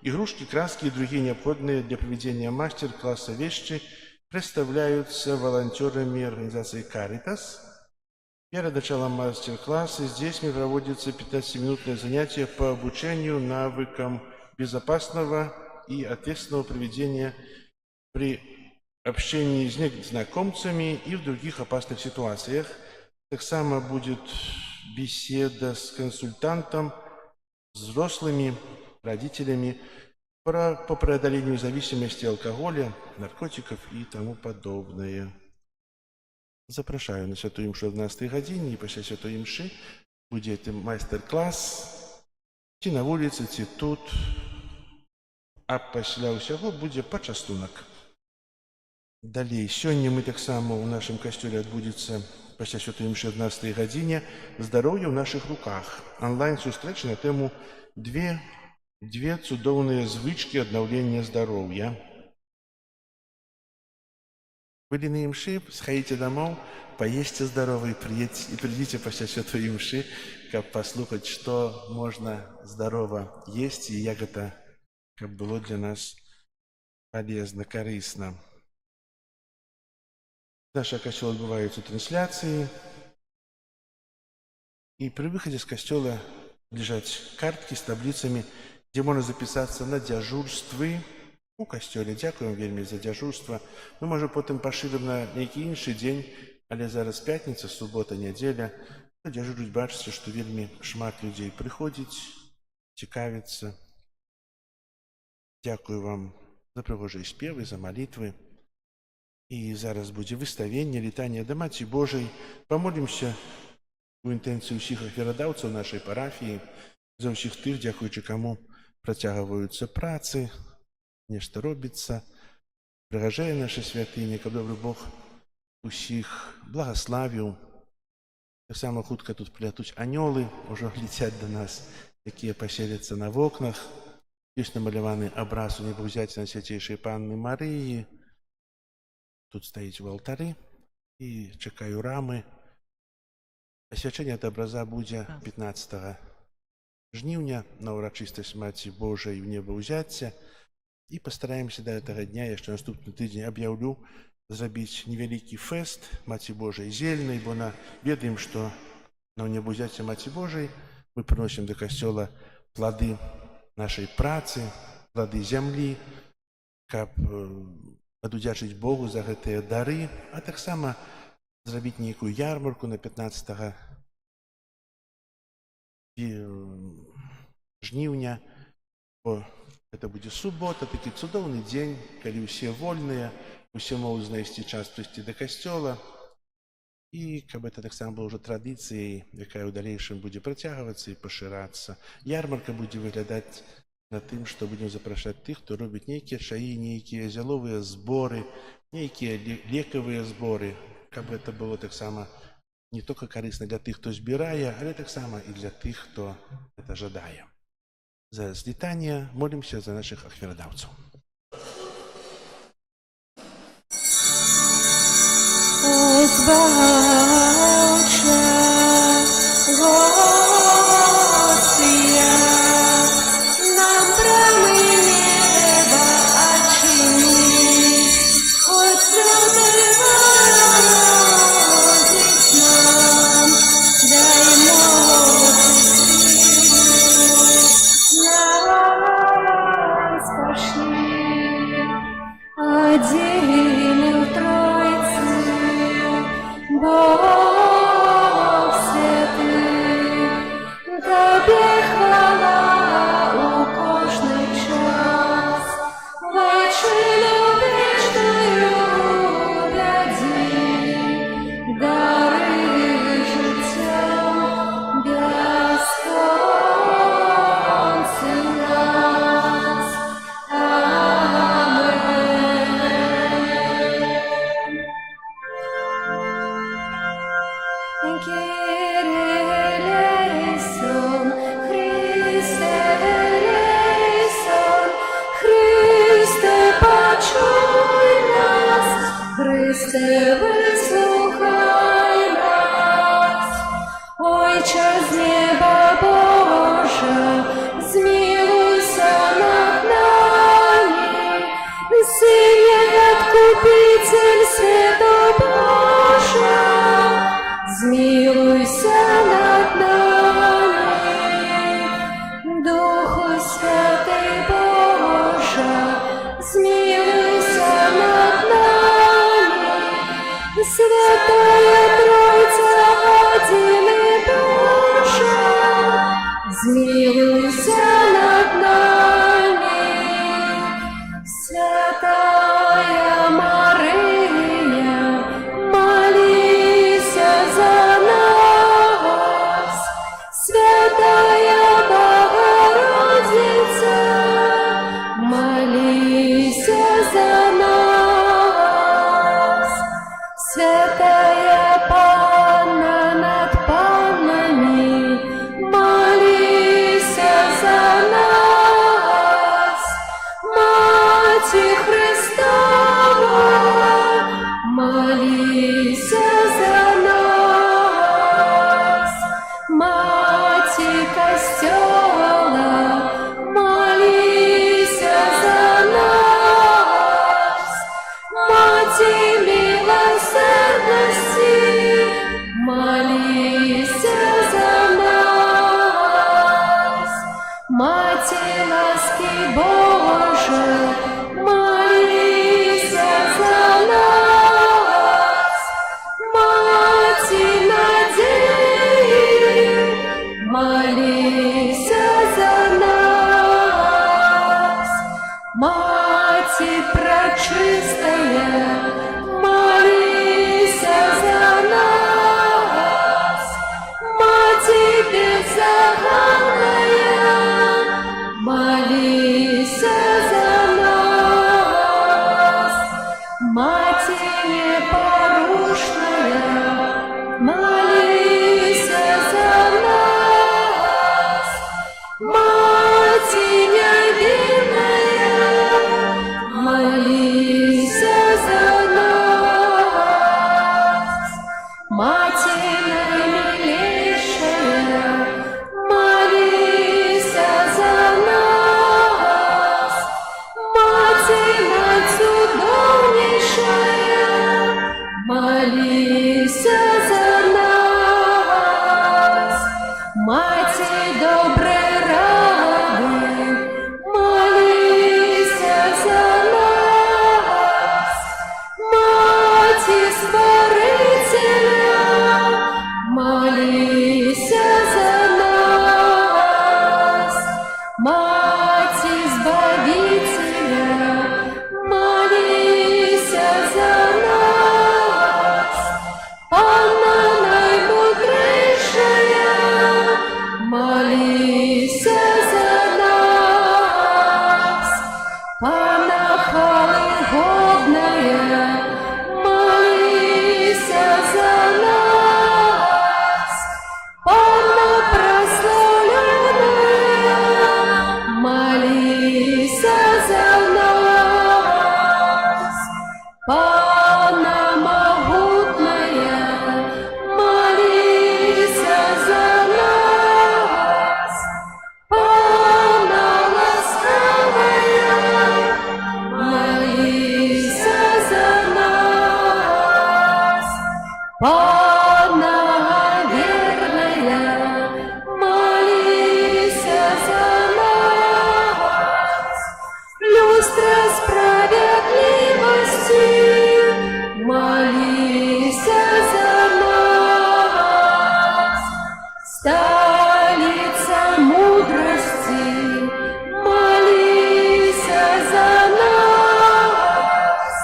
Игрушки, краски и другие необходимые для проведения мастер-класса вещи представляются волонтерами организации «Каритас». Перед началом мастер-класса с детьми проводится 15-минутное занятие по обучению навыкам безопасного и ответственного поведения при общении с незнакомцами и в других опасных ситуациях. Так само будет беседа с консультантом, с взрослыми, родителями по преодолению зависимости алкоголя, наркотиков и тому подобное. Запрашаю на святую імшу о 12 гадзіне, і пасля святой імшы будзе майстар-клас ці на вуліцы, ці тут, а пасля ўсяго будзе пачастунак. Далей, сёння мы таксама ў нашым касцёле адбудзецца пасля святой імшы о 12 гадзіне «Здароўе ў нашых руках». Онлайн-сустрэча на тэму «Две цудоўныя звычкі аднаўлення здароўя». Былі на імшы, схаіце дамоў, паесце здарова і прыйдзіце пасля святой імшы, каб паслухаць, што можна здарова есці і як гэта, каб было для нас палезна, карысна. Наша касцёла адбываюцца трансляцыі, і пры выхадзе з касцёла лежаць карткі з табліцамі, дзе можна запісацца на дзяжурствы у касцёле. Дзякуем вельмі за дзяжурства. Мы, можа, потым пашырым на нейкі іншы дзень, але зараз пятніца, субота, нядзеля. Дзяжурыць, бачыце, што вельмі шмат людзей прыходзіць, цікавіцца. Дзякую вам за прыгожыя спевы, за малітвы. І зараз будзе выставенне, літанне да Маці Божай. Памолімся у інтэнцыі ўсіх ахвярадаўцаў нашай парафіі, за ўсіх тых, дзякуючы каму працягваюцца працы, нешта робіцца, прыгажэе наша святыня, каб добры Бог усіх благаславіў. Таксама хутка тут прылятуць анёлы, ужо летяць да нас, якія паселяцца на вокнах. Ёсць намаляваны абраз у небаўзяцця Найсвяцейшай Панны Марыі. Тут стаіць у алтары і чакаю рамы. Асвячэнне ад абраза будзе 15 жніўня на ўрачыстасць Маці Божай у небаўзяцця. І пастараемся да гэтага дня, яшчэ наступны тыдзень аб'яўлю, зрабіць невялікі фэст Маці Божай зельнай, бо ведаем, што на небаўзяцце Маці Божай мы прыносім да касцёла плады нашай працы, плады зямлі, каб адудзячыць Богу за гэтыя дары, а таксама зрабіць нейкую ярмарку на 15 жніўня, бо гэта будзе субота, такі цудоўны дзень, калі ўсе вольныя, усе могуць знайсці час прыйсці да касцёла. І каб гэта таксама была ўжо традыцыяй, якая ў далейшым будзе працягвацца і пашырацца. Ярмарка будзе выглядаць на тым, што будзем запрашаць тых, хто робіць нейкія чаі, нейкія зяловыя зборы, нейкія лекавыя зборы, каб гэта было таксама не толькі карысна для тых, хто збірае, але таксама і для тых, хто гэта жадае. За злітанне молімся за нашых ахвярадаўцаў. Збавча, Господи, нам брамы неба очини, хоть слёзы воротить нам, дай мудрости нас пошли, один в Троице. Бог святий, Тобі хвала у кожний час, вечину вічною вяді, дари життя безконцем нас. Амен. Кирилейсон, Христе елейсон, Христе, почуй нас, Христе, вислухай нас. Ойче з неба Божа, змилуйся над нами, Сыне Откупитель свято Божа, змилуйся над нами. Духу Святий Божа, змилуйся над нами. Святая Тройця, один и Божа, змилуйся над нами. Святая Мария, молись за нас. Святая Богородица, молись за нас. Святая Панна над паннами, молись за нас. Маті Христова, молись за нас. Маті Костьола, молись за нас. Маті милосердности, молись за нас. Маті ласки Божої, молись за нас. Маті надії, молись за нас. Маті пречистая, молись за нас. Маті беззаганная, молись за нас. найцудовнейшая, молися за нас. Матерь доброй рады, молися за нас. Мати Створителя, молися за нас. Мать Избавителя, молися за нас. Панна наимудрейшая, молися за нас. Панна хвалы годная, молися за нас. Панна прославленная, молися за нас. Панна могутная, молися за нас. Панна ласкавая, молися за нас. Панна верная, молися за нас. Люстра справедливости, молися за нас. Столица мудрости, молися за нас.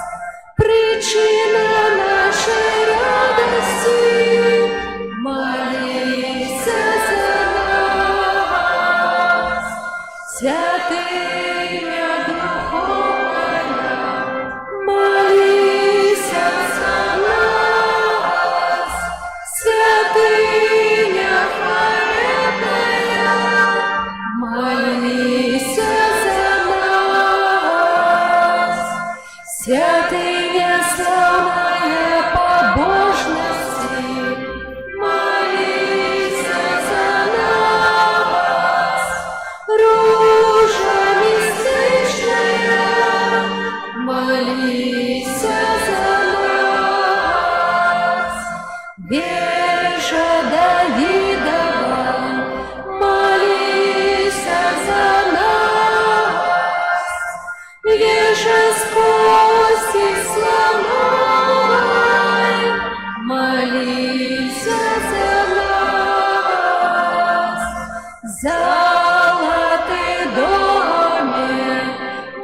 Причина нашей радости, молися за нас. Святыня духовная, молися за нас. Святыня хвалебная, молися за нас. Святыня славная побожности, молися за нас. Ружа мистичная, молися за нас. Вежа Давидова, молися за нас. Вежа с кости сломай, молися за нас. Золотый доме,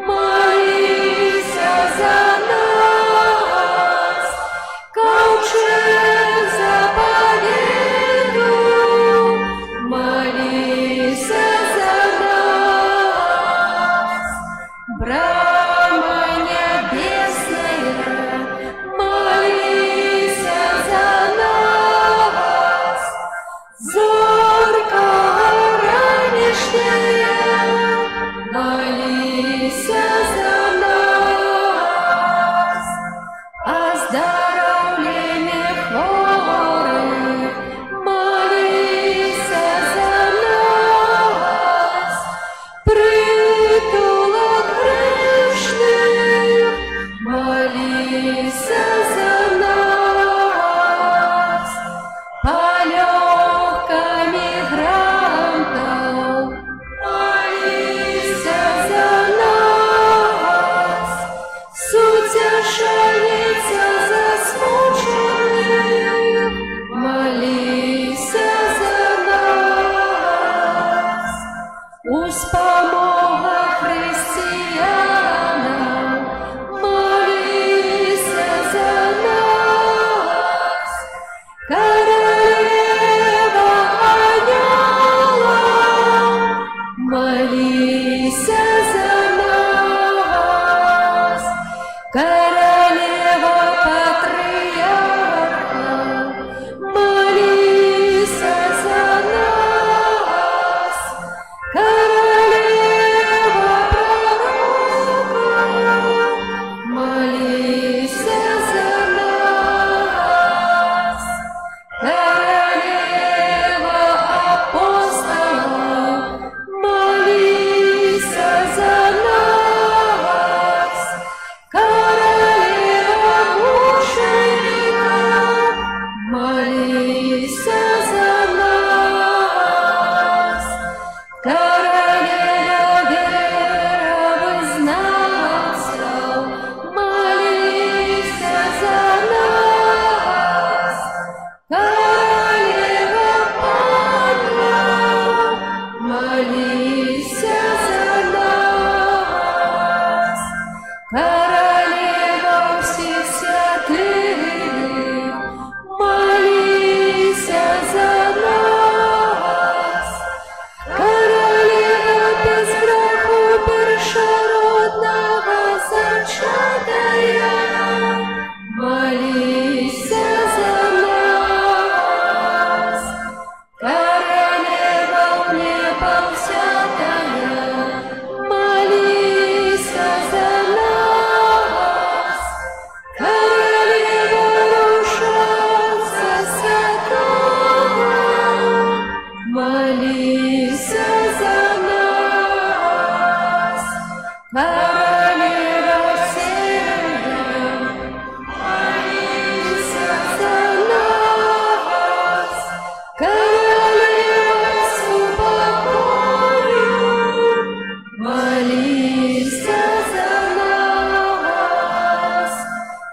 молися за нас. Ковчег заповеду, молися за нас. Брама небесная, молися за нас. Зорка ранешняя, молися за нас. Оздоровление хворых, молися за нас. Притулок грешных, молися за нас. Полегка мигрантов, молися за нас. Утешальница засмученных, молися за нас. Успомога христианам, молися за нас. Королева ангелов, молися за нас. Королева патриархов, молися за нас. Королева пророков, молися за нас. Королева апостолов, молися за нас.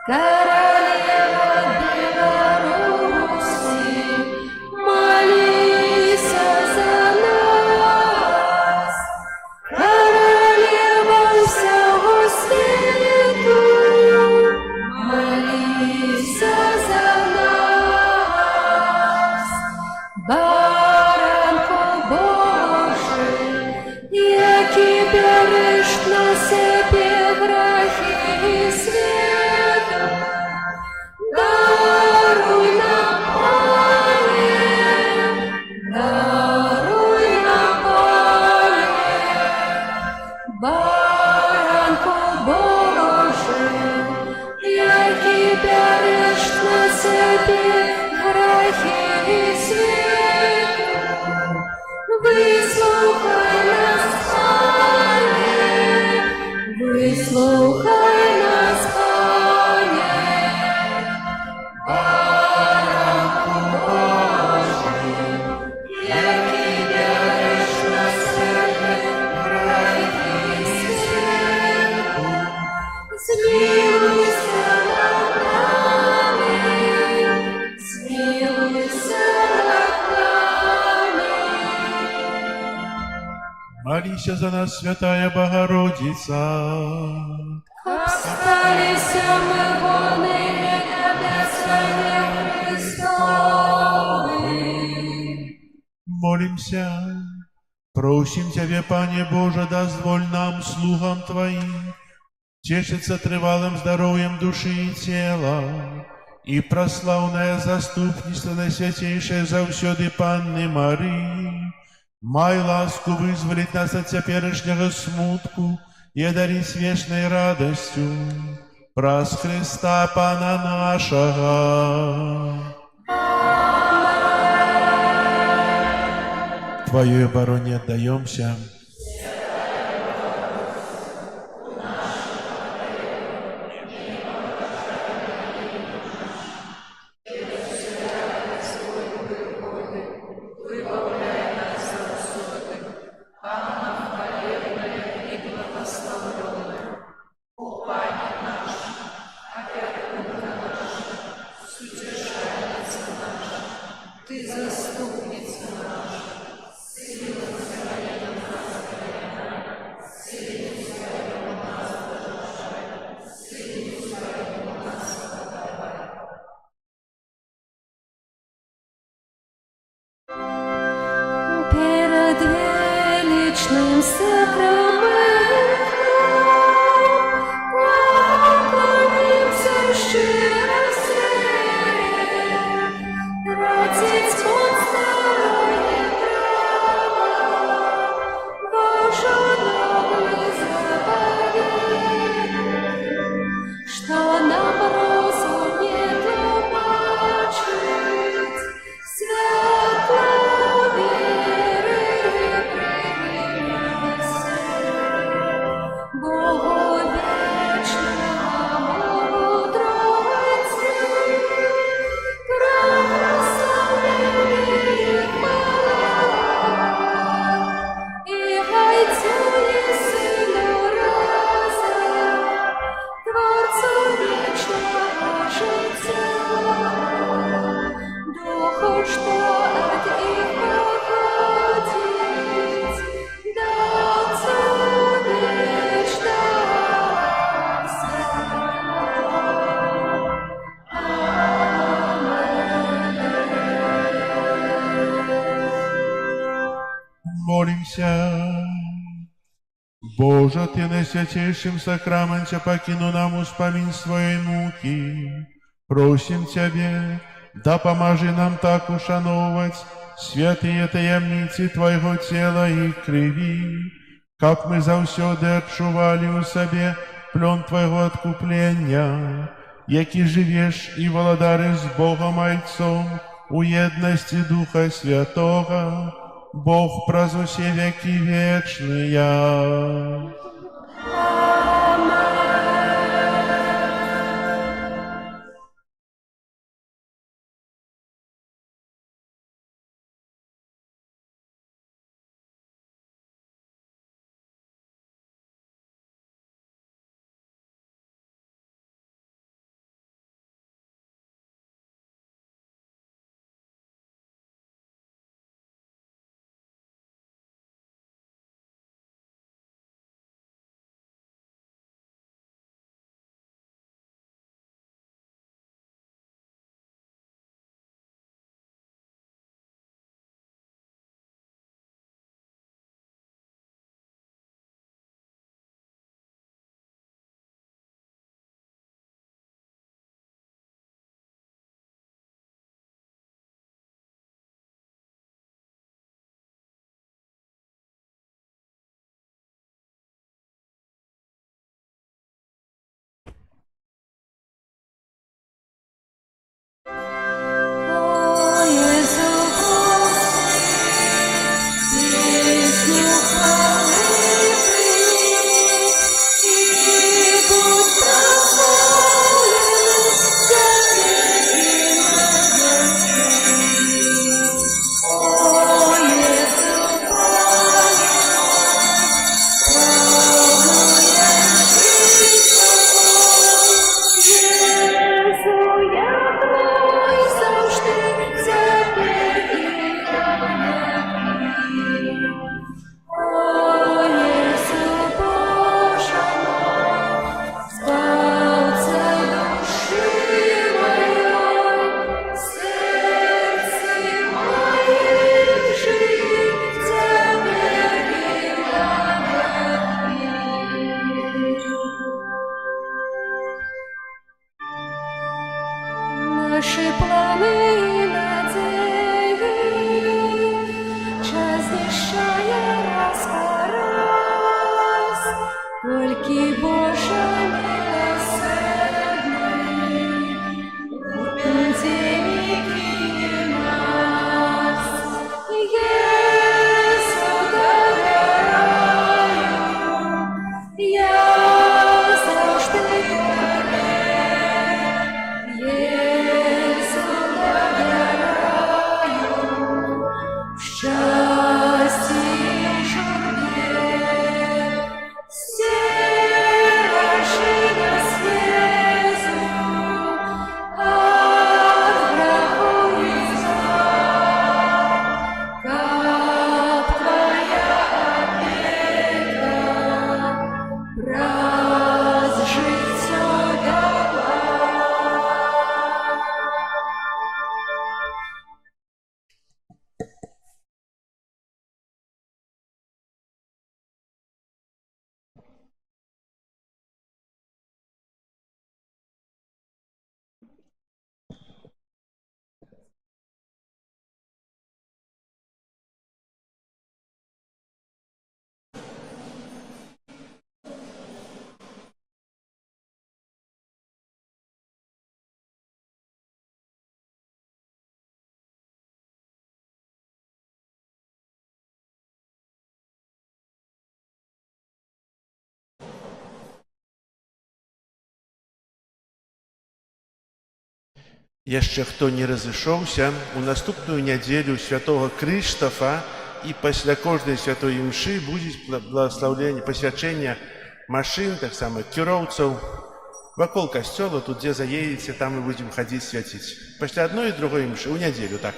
королева Беларуси, молися за нас, королева всього світу, молися за нас, баранко Божий, який береш на себе грехи світу, даруй нам, Пане, даруй нам, Пане, баранко Божий, який береш на себе грехи світу, вислухай нас, Пане, вислухай нас, Пане, баранку Божий, який береш на себе грехи світу, змилуйся над нами, змилуйся над нами. Молися за нас, Святая Богородица. Осталися ми вони небесні Христові. Молимся. Просим Тебе, Пане Боже, дозволь нам, слугам Твоим, тешиться тривалым здоровьем души и тела, и прославное заступництво Наисвятейшей завсёды Панны Марии, май ласку вызволить нас от теперешнего смутку и одарить вечной радостью праз Христа Пана нашего. Твоей обороне отдаемся. Перед величным сакраментом поклонимся щиро все, тратить от здоровья права, Божу новую заповедь, что нам розум не тлумачить, светло веры принеси. Богу вечному мудрости, прославляй хвала, и Отцу и Сыну разом, Творцу вечного життя, Духу, что от их походит, до Отцу вечного слава. Молимся. Боже, Ты на святейшем сакраменте покину нам успомин своей муки. Просим Тебе, да поможи нам так ушановывать святые таємниці Твоего тела и крови, как мы завсёды отчували у себе плен Твоего откупления, який живешь и володаришь с Богом Отцом у едности Духа Святого, Бог праз усе веки вечные. наші плани і надії, час знищає раз по раз, тільки Божа милосердний, у пандемії нас, Єсу довіряю, я завжди Єсу довіряю, в щасті і журбі, стираши нас, Єсу, от греху і зла, как Твоя опека, раз життя дала. Яшчэ хто не разышоўся, у наступную нядзелю святого Крыштафа і пасля кожнай святой імшы будзе благословенне, пасвячэнне машын, таксама кіроўцаў. Вакол касцёла, тут дзе заедзеце, там мы будзем хадзіць свяціць. Пасля адной і другой імшы, у нядзелю, так.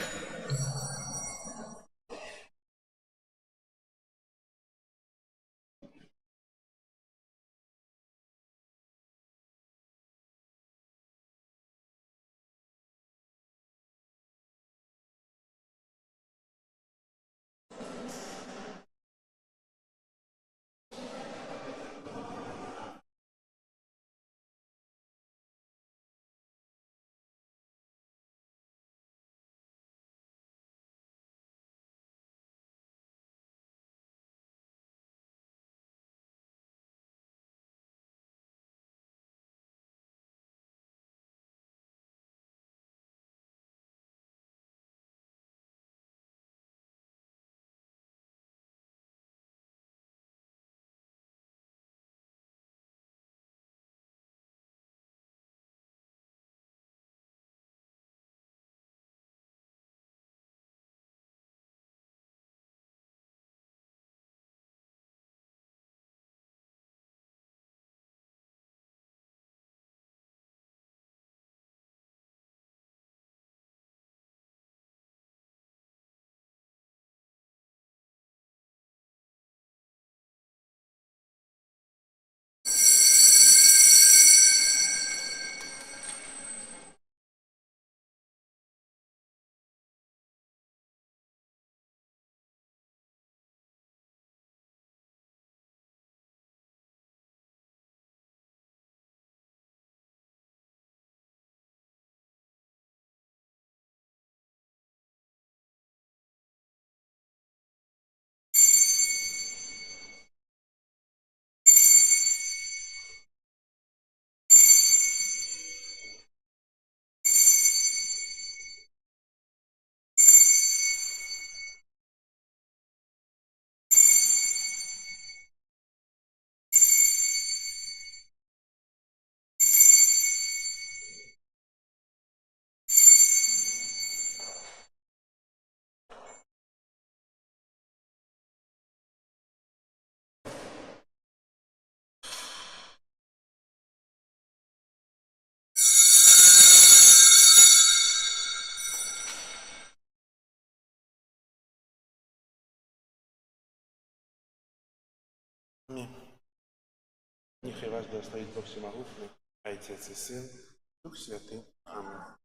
Аминь. Нехай вас благословит Бог Всемогутный, Отец и Сын, Дух Святый. Аминь.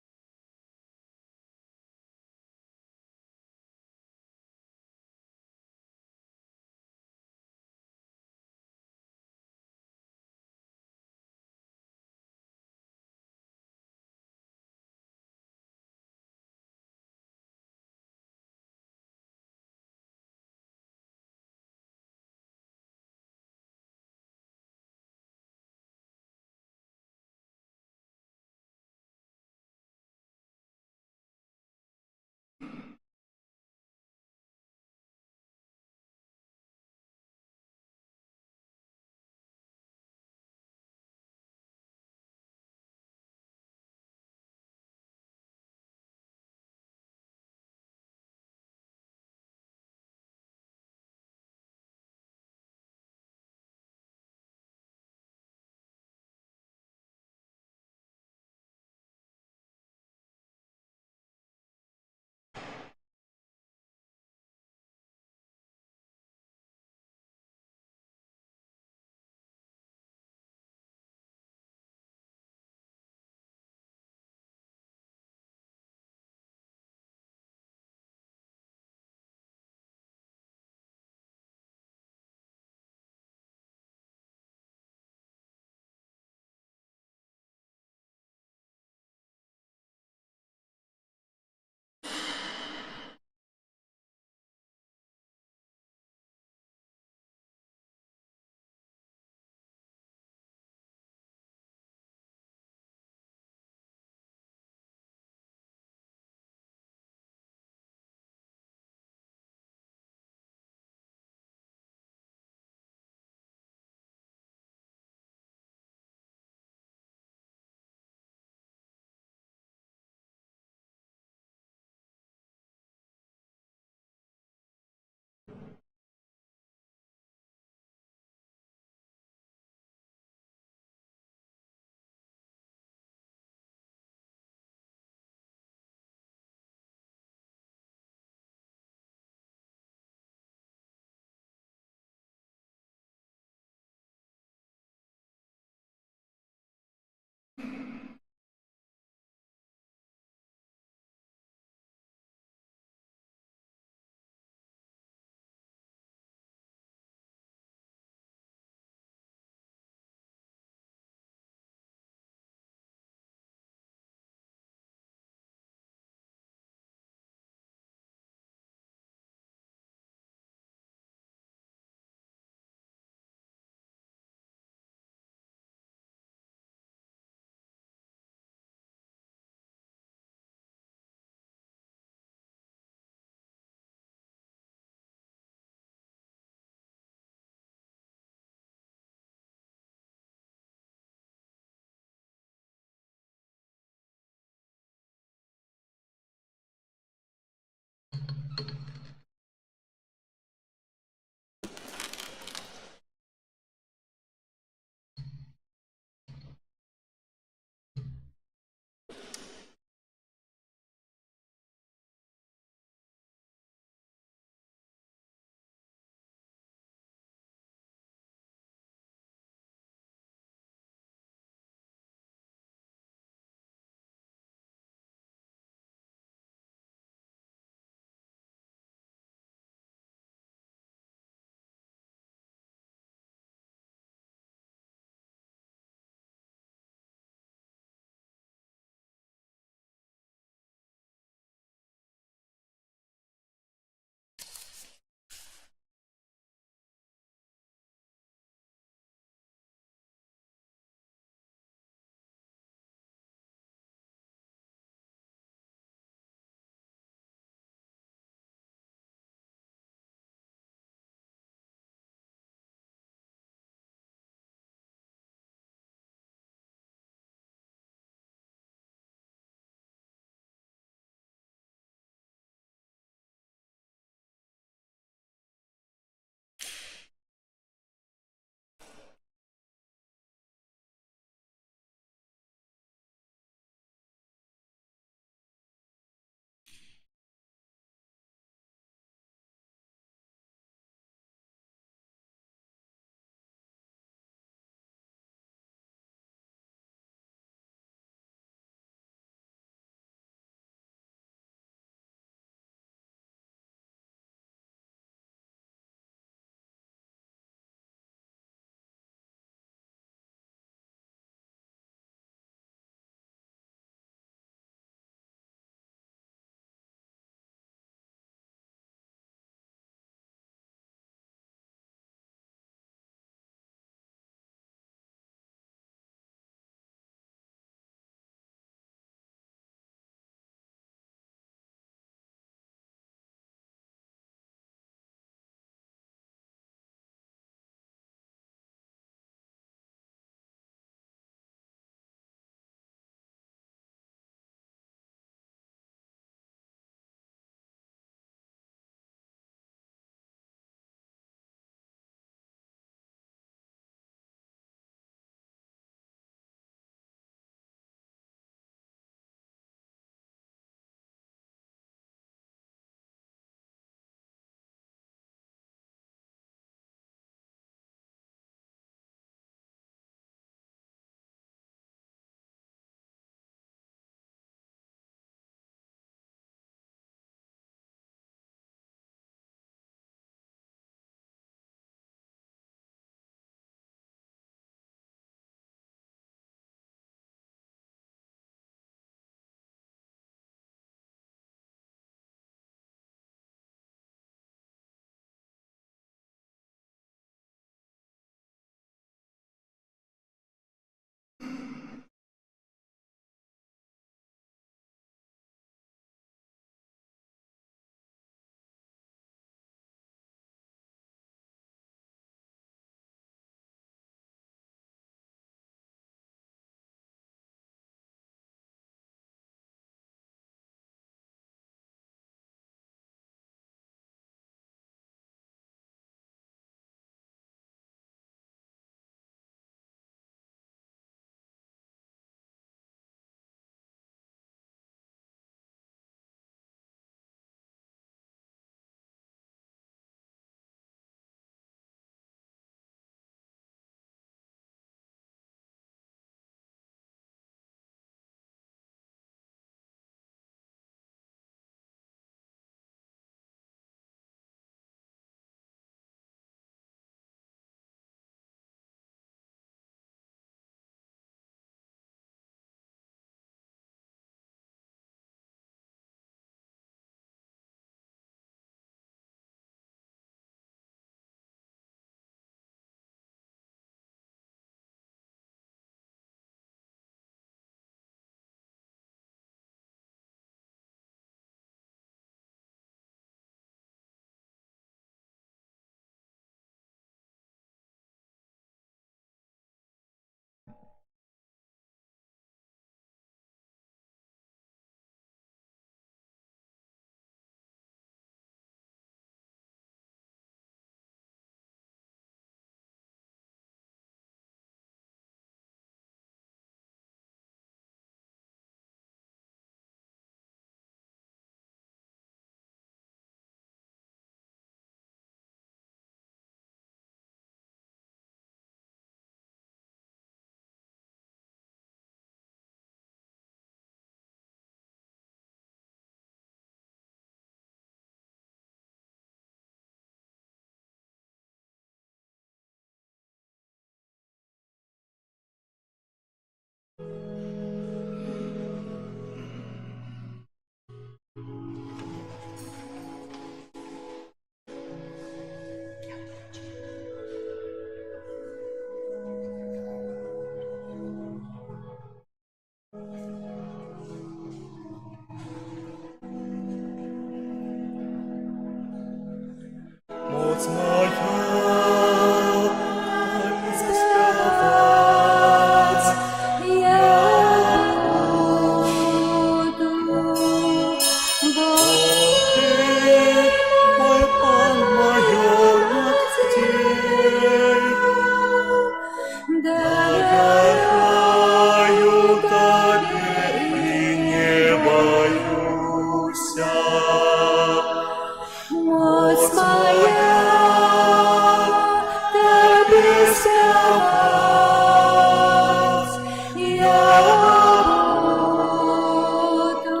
буду,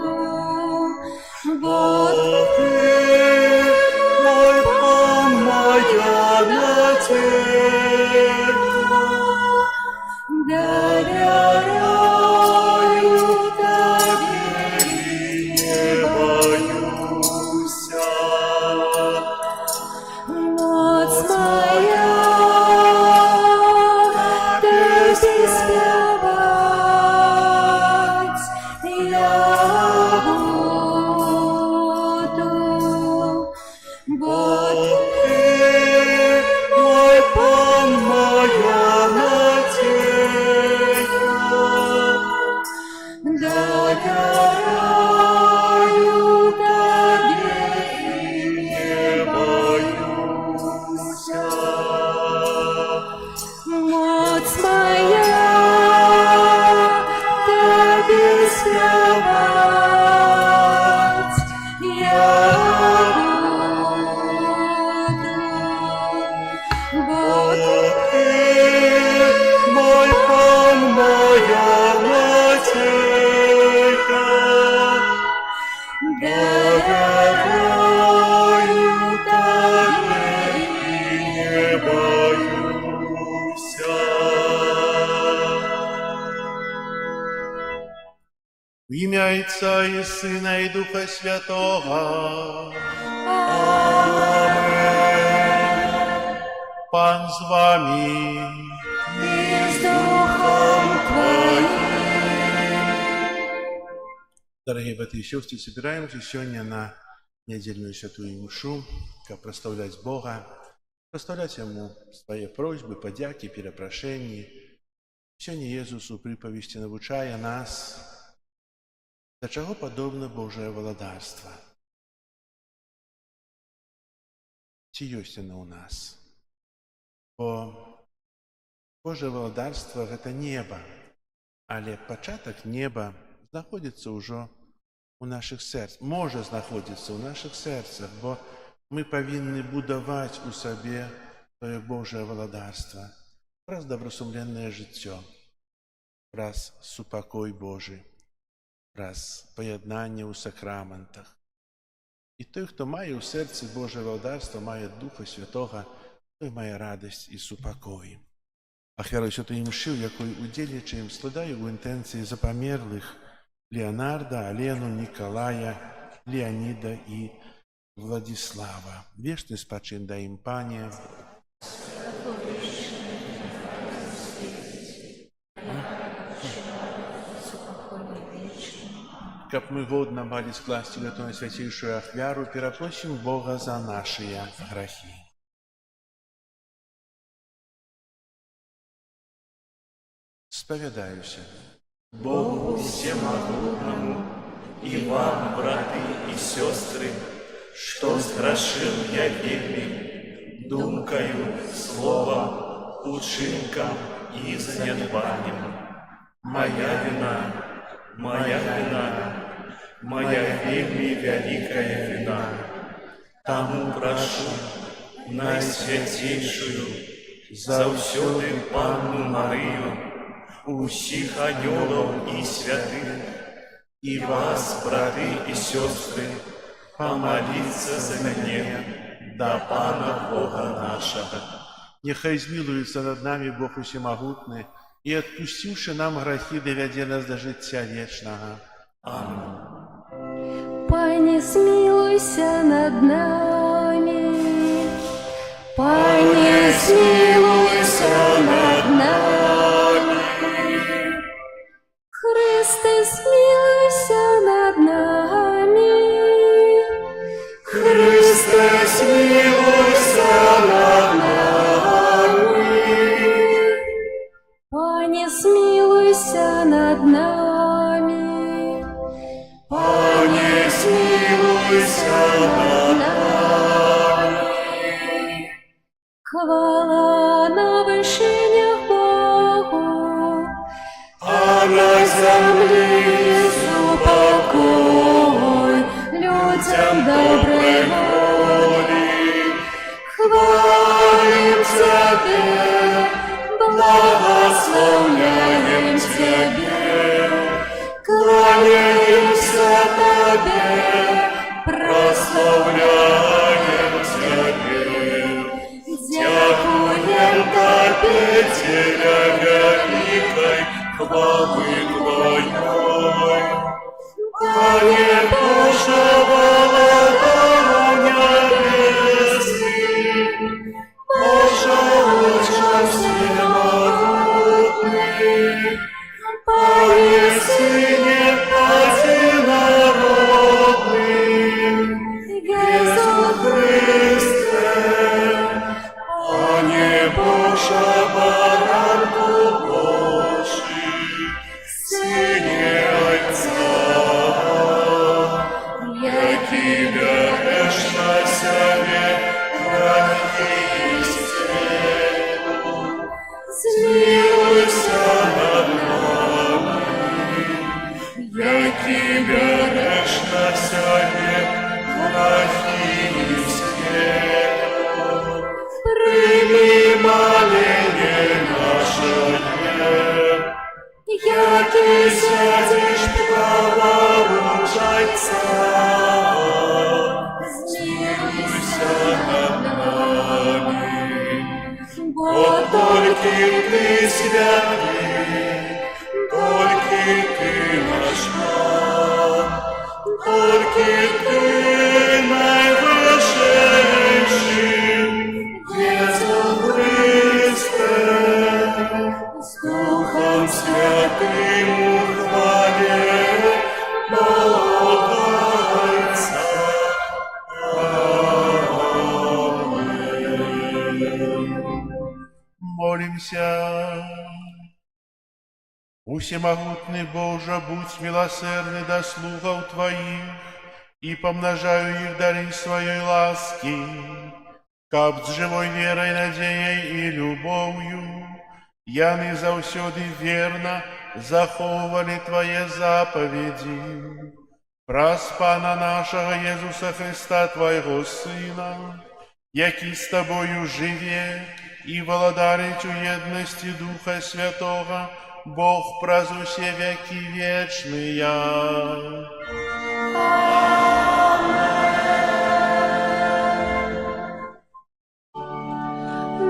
бо Ти мой Пан, моя надежда. доверяю Тобі. Не боюся. Моц моя, Тобі співать я буду, бо Ти Мой Пан, моя надежда. доверяю Тобі і не Боюся. моц моя, Тобі співать я буду, бо Ти, мой Пан, моя надежда. доверяю Тобі Не боюся. В ім'я Отця і Сина і Духа Святого. Пан з вами. і з Духом Твоїм. Дорогие братья и сестры, собираемся сегодня на недельную святую мшу, как прославлять Бога, прославлять Ему свои просьбы, подяки, перепрошения. Сегодня Иисус у приповести навчає нас, до чего подобно Божие володарство. Чи есть оно у нас? Бо Божие володарство – это небо, але початок неба знаходиться уже у наших серцях, може знаходиться у наших серцях, бо ми повинні будувати у собі своє Божє володарство, раз добросумленне життя, раз супокой Божий, раз поєднання у сакраментах. І той, хто має у серці Боже володарство, має Духа Святого, той має радість і супокой. Ахвярою святої мші, якою удільничаємо, складаю у інтенції запомерлих Леонарда, Алену, Николая, Леонида и Владислава. Вечный спачин да им, Пане. Как мы годно мали с властью готовы святейшую ахвяру, перепросим Бога за наши грехи. Споведаюся Богу всемогутному и вам, браты и сестры, что сгрешил я вельми, думкою, словом, учинком и занедбанием. Моя вина, моя вельми великая вина. Тому прошу Найсвятейшую, завсёды Панну Марию, усіх анёлов и святых, и вас, браты и сестры, помолиться за меня, до Пана Бога нашего. Нехай змилуется над нами Бог Всемогутный, и, отпустивши нам грехи, доведе нас до життя вечного. Аминь. Пане, смилуйся над нами, Пане, смилуйся над нами, Христе, смилуйся над нами, Христе, смилуйся над нами. Пане, смилуйся над нами, Пане, смилуйся над нами. хвала на вишенях Богу, А на землі упокой людям доброй воли. Хвалим Тебе, благословляем Тебе, прославляем Тебе. Дякуем Тебе, Теля великой хвалы Твоей. Пане Боже, Володару небесный, Боже, ужасный народный, Пане Сыне Одинородный, Иисус Христе, Пане Боже, Баранку Божий, Сыне Отца, які береш на себе грехи істину, змилуйся над нами, які береш на себе грехи істину, прийми моління наше, які сядеш праворуч Отця. Змилуйся над нами, бо тільки Ти святий, тільки Ти наш Бог, тільки Ти найвищий, Єсус Христе, з Духом Святим у хвалі Бога Отця. Молимся. Усемогутный Боже, будь милосердный до слугов Твоих и помножаю их дары Своей ласки, каб с живой верой, надеей и любовью яны заўсёды верно заховывали Твои заповеди. Праз Пана нашего Иисуса Христа, Твоего Сына, який с Тобою живе и володарить у едности Духа Святого, Бог праз усе веки вечные.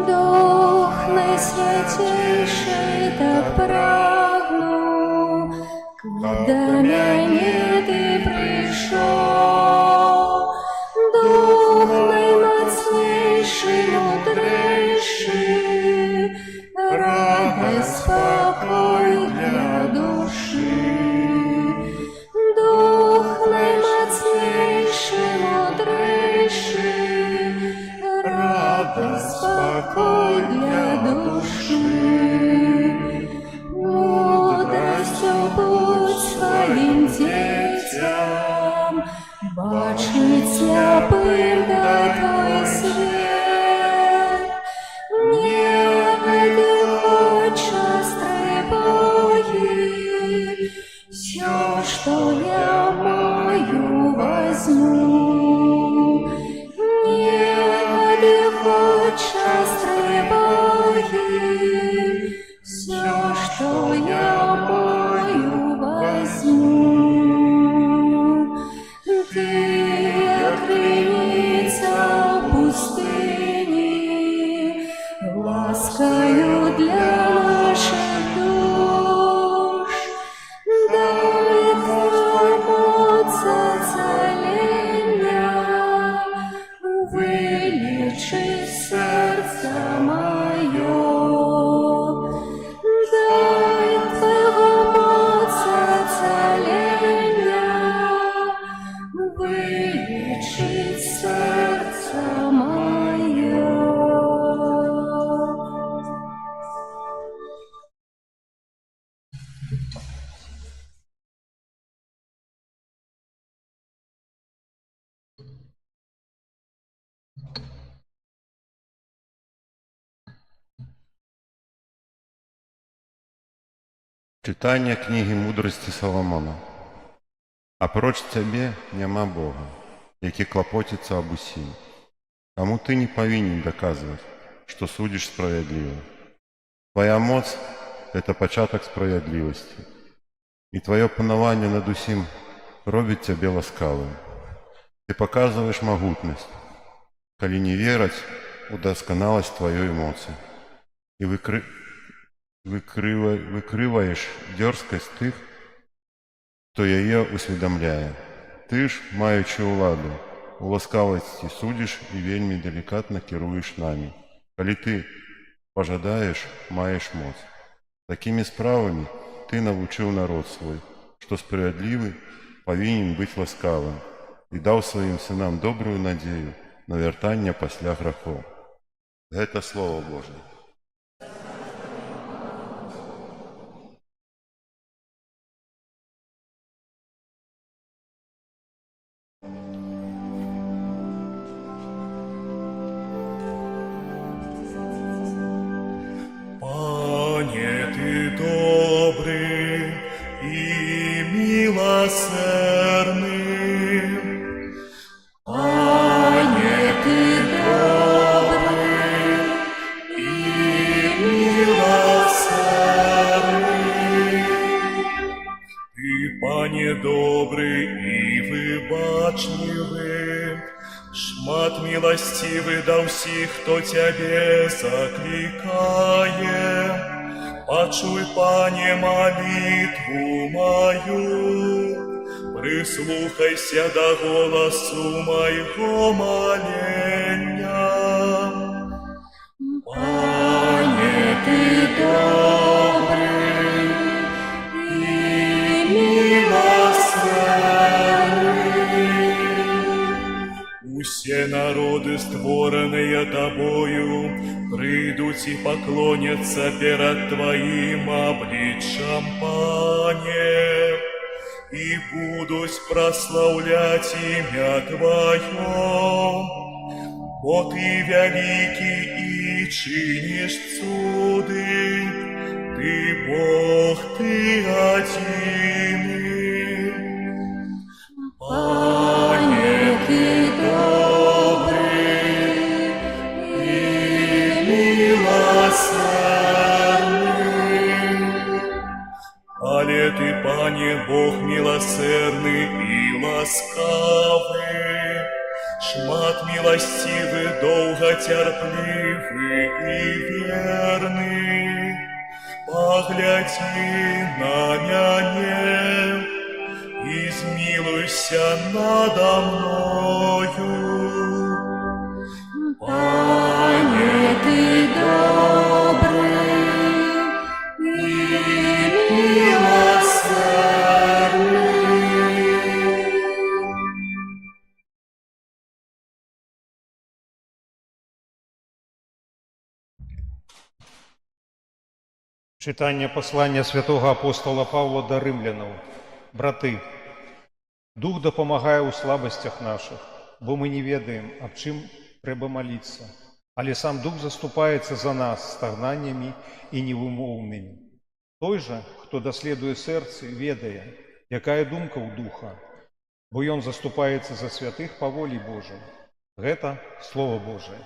Дух найсвятейший, так прагну, когда мяне Ты пришел. Дух наймацнейший, мудрейший, радость, спокой для души. Дух наймацнейший, мудрейший, радость, спокой для души. Мудростью будь своим детям, бачить слепым дай Твой свет. Не хоть острые боги, все, что я мою, возьму. Не хоть острые боги, все, что я мою, возьму. Ты крыница пустыни, ласкою для наших душ. Дай кормиться целения, вылечи сердце мое. Дай кормиться целения, вылечить сердце мое. Читання книги мудрості Соломона. А проч Тебе нема Бога, який клопотится об усім. Кому Ты не повинен доказывать, что судишь справедливо. Твоя моц – это початок справедливости, и Твое панование над усім робіць цябе ласкавым. Ты паказваеш магутнасць, калі не вераць у дасканаласць тваёй моцы. І выкрываеш дзёрзкасць тых, хто яе усведамляе. Ты ж, маючы ўладу, у ласкавасці судзіш і вельмі далікатна кіруеш намі. Калі ты пажадаеш, маеш моц. Такімі справамі ты навучыў народ свой, што справядлівы павінен быць ласкавым, і даў сваім сынам добрую надзею на вяртанне пасля грахоў. Гэта Слова Божае. Пане, Ты добрый и милосердный. Пане, Ты добрый и милосердный. Ты, Пане, добрый и выбачливый, шмат милостивый да ўсіх, хто Цябе закликае. Почуй, Пане, молитву мою, прислухайся до голосу моего моления. Пане, Ты добрый и милосердный. Усе народы, створенные Тобою, придут и поклонятся перед Твоим обличьем, Пане, и будут прославлять имя Твое, бо Ты великий и чинишь цуды, Ты Бог, Ты единый. Пане, Ты добрый и милосердный. Але Ты, Пане, Бог милосердный и ласкавый, шмат милостивый, долготерпливый и верный. Погляди на мяне и змилуйся надо мною. Пане, Ты добрый и милосердный. Читання послання святого апостола Павла до римлянаў. Браты, Дух дапамагае ў слабасцях нашых, бо мы не ведаем, аб чым трэба маліцца. Але сам Дух заступаецца за нас стагнаннямі і невымоўнымі. Той жа, хто даследуе сэрцы, ведае, якая думка ў Духа, бо Ён заступаецца за святых па волі Божай. Гэта Слова Божае.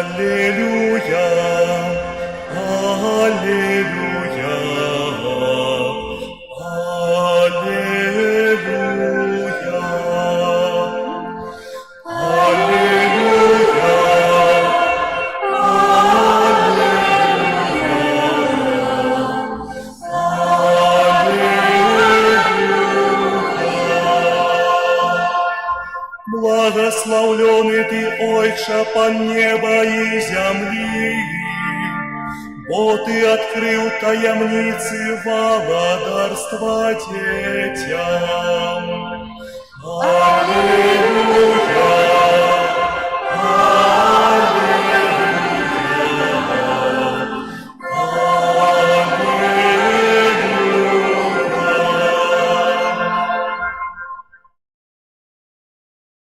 Аллилуйя, аллилуйя, аллилуйя, аллилуйя, Благословленный Ты, Отче, пан неба и земли, бо Ты открыл таямницы владарства детям. Аллилуйя,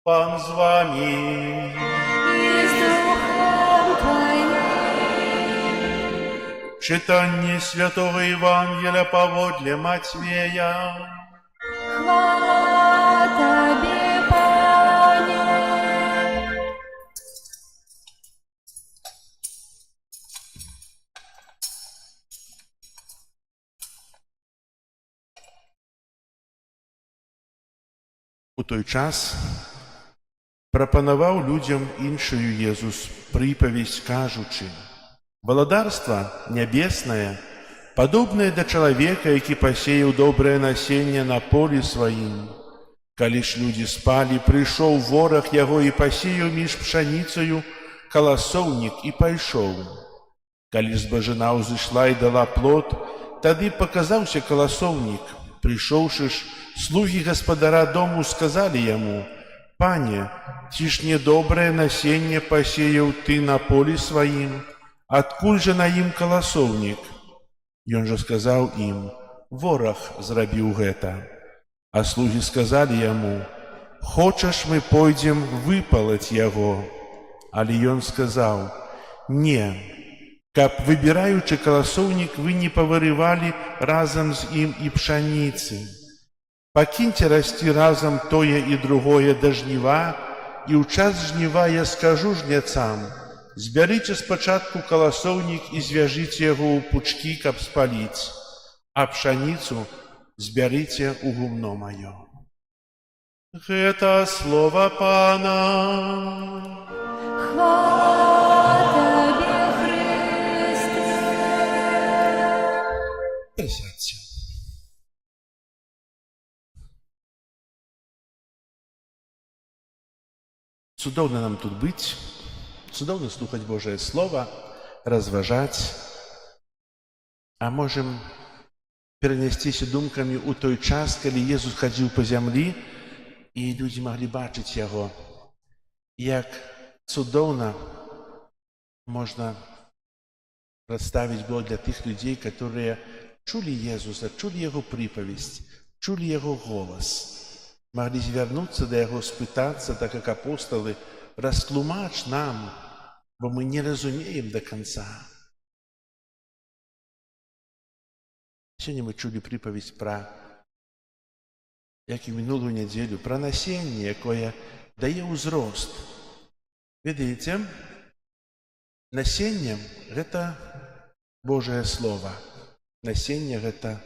Пан з вами. И с Духом Твоим. Читання Святого Євангелія поводле Матвея. Хвала Тебе, Пане. У той час прапанаваў людзям іншую Езус прыпавесць, кажучы: «Валадарства нябеснае падобнае да чалавека, які пасеяў добрае насенне на полі сваім. Калі ж людзі спалі, прыйшоў вораг яго і пасеяў між пшаніцаю каласоўнік і пайшоў. Калі ж збажына ўзышла і дала плод, тады паказаўся каласоўнік. Прыйшоўшы ж, слугі гаспадара дому сказалі яму: «Пане, ці ж не добрае насенне пасеяў ты на полі сваім? Адкуль жа на ім каласоўнік?» Ён жа сказаў ім: «Вораг зрабіў гэта». А слугі сказалі яму: «Хочаш, мы пойдзем выпалаць яго?» Але ён сказаў: «Не, каб, выбіраючы каласоўнік, вы не павырывалі разам з ім і пшаніцы. Пакіньце расці разам тое і другое да жніва, і ў час жніва я скажу жняцам: збярыце спачатку каласоўнік і звяжыце яго ў пучкі, каб спаліць, а пшаніцу збярыце ў гумно маё». Гэта слова Пана. Хвала Табе, Христе. Присядьте. Цудоўна нам тут быць, цудоўна слухаць Божае Слова, разважаць, а можем перанесціся думкамі ў той час, калі Езус хадзіў па зямлі, і людзі маглі бачыць яго, як цудоўна можна прадставіць было для тых людзей, которые чулі Езуса, чулі яго прыпавесць, чулі яго голас, маглі звярнуцца да яго, спытацца, так як апосталы: «Растлумач нам, бо мы не разумеем до конца». Сёння мы чулі прыпавесць пра, як і мінулую нядзелю, пра насенне, якое дае ўзрост. Ведаеце, насенне – гэта Божае Слова. Насенне – гэта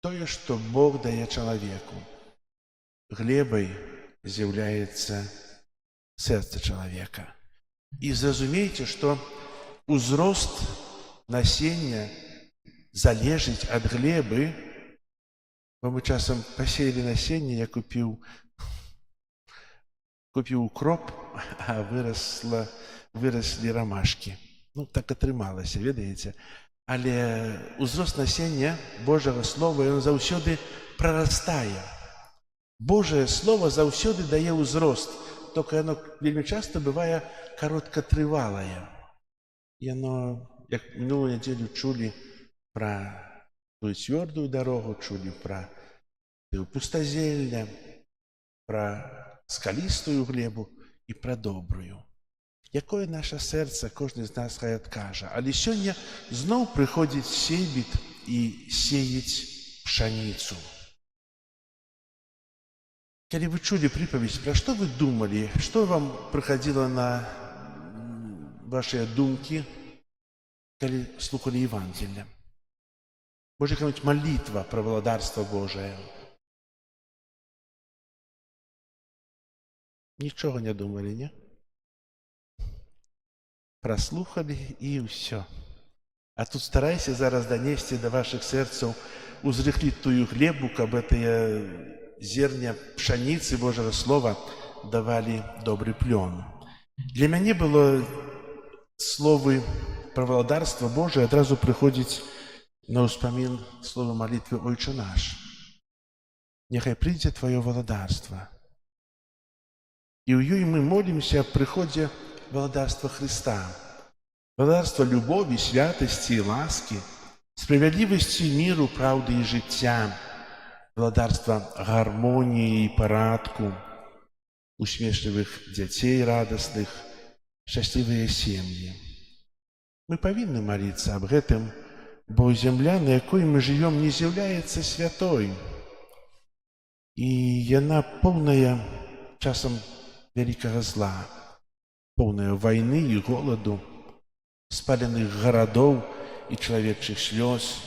тое, што Бог дае чалавеку. Глебай з'яўляецца сэрца чалавека. І зразумейце, што ўзрост насення залежыць ад глебы, бо мы часам пасеялі насенне, я купіў укроп, а выраслі рамашкі. Ну, так атрымалася, ведаеце. Але ўзрост насення Божага Слова, ён заўсёды прарастае. Божае Слово заўсёды дае ўзрост, толькі яно вельмі часта бывае кароткатрывалае. Яно, як мінулую нядзелю чулі пра тую цвёрдую дарогу, чулі пра пустазелля, пра скалістую глебу і пра добрую. Якое наша сэрца, кожны з нас хай адкажа. Але сёння зноў прыходзіць сейбіт і сеяць пшаніцу. Калі вы чулі прыпавесць, пра што вы думалі, што вам прыходзіла на вашыя думкі, калі слухалі Евангелие? Можа, якая-нибудь молитва пра валадарства Божае? Нічога не думалі, не? Праслухалі і ўсё. А тут старайся зараз данесці да вашых сэрцаў, узрыхліць тую глебу, каб гэтыя зерня пшаніцы Божага Слова давалі добры плён. Для мяне было словы пра валадарства Божае адразу прыходзіць на ўспамін слова малітвы «Ойче наш». Няхай прыйдзе Тваё валадарства. І ў ёй мы молімся аб прыходзе валадарства Христа. Валадарства любові, святасці і ласкі, справядлівасці, міру, праўды і жыцця. Валадарства гармоніі і парадку, усмешлівых дзяцей радасных, шчаслівыя сем'і. Мы павінны маліцца аб гэтым, бо зямля, на якой мы жывём, не з'яўляецца святой. І яна поўная часам вялікага зла, поўная вайны і голаду, спаленых гарадоў і чалавечых слёз,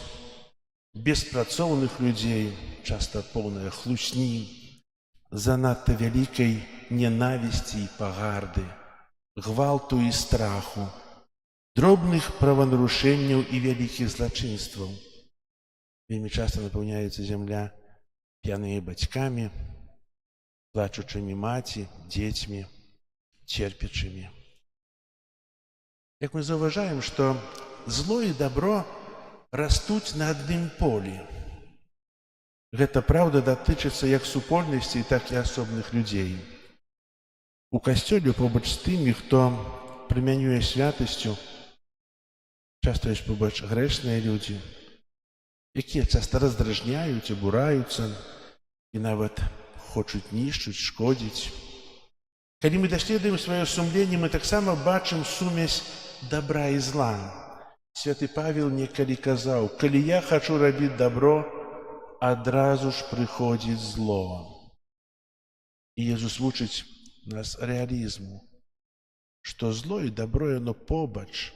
беспрацоўных людзей, часта поўная хлусні, занадта вялікай ненавісці і пагарды, гвалту і страху, дробных праванарушэнняў і вялікіх злачынстваў. Вельмі часта напаўняецца зямля п'янымі бацькамі, плачучымі маці, дзецьмі, церпячымі. Як мы заўважаем, што зло і дабро растуць на адным полі. Гэта праўда датычыцца як супольнасцей, так і асобных людзей. У касцёле побач з тымі, хто прымянюе святасцю, часта ёсць побач грэшныя людзі, якія часта раздражняюць, абураюцца і нават хочуць нішчыць, шкодзіць. Калі мы даследуем сваё сумленне, мы таксама бачым сумесь добра і зла. Святы Павел некалі казаў: «Калі я хачу рабіць добро, адразу ж прыходзіць зло». І Езус вучыць нас рэалізму, што зло і добро яно побач.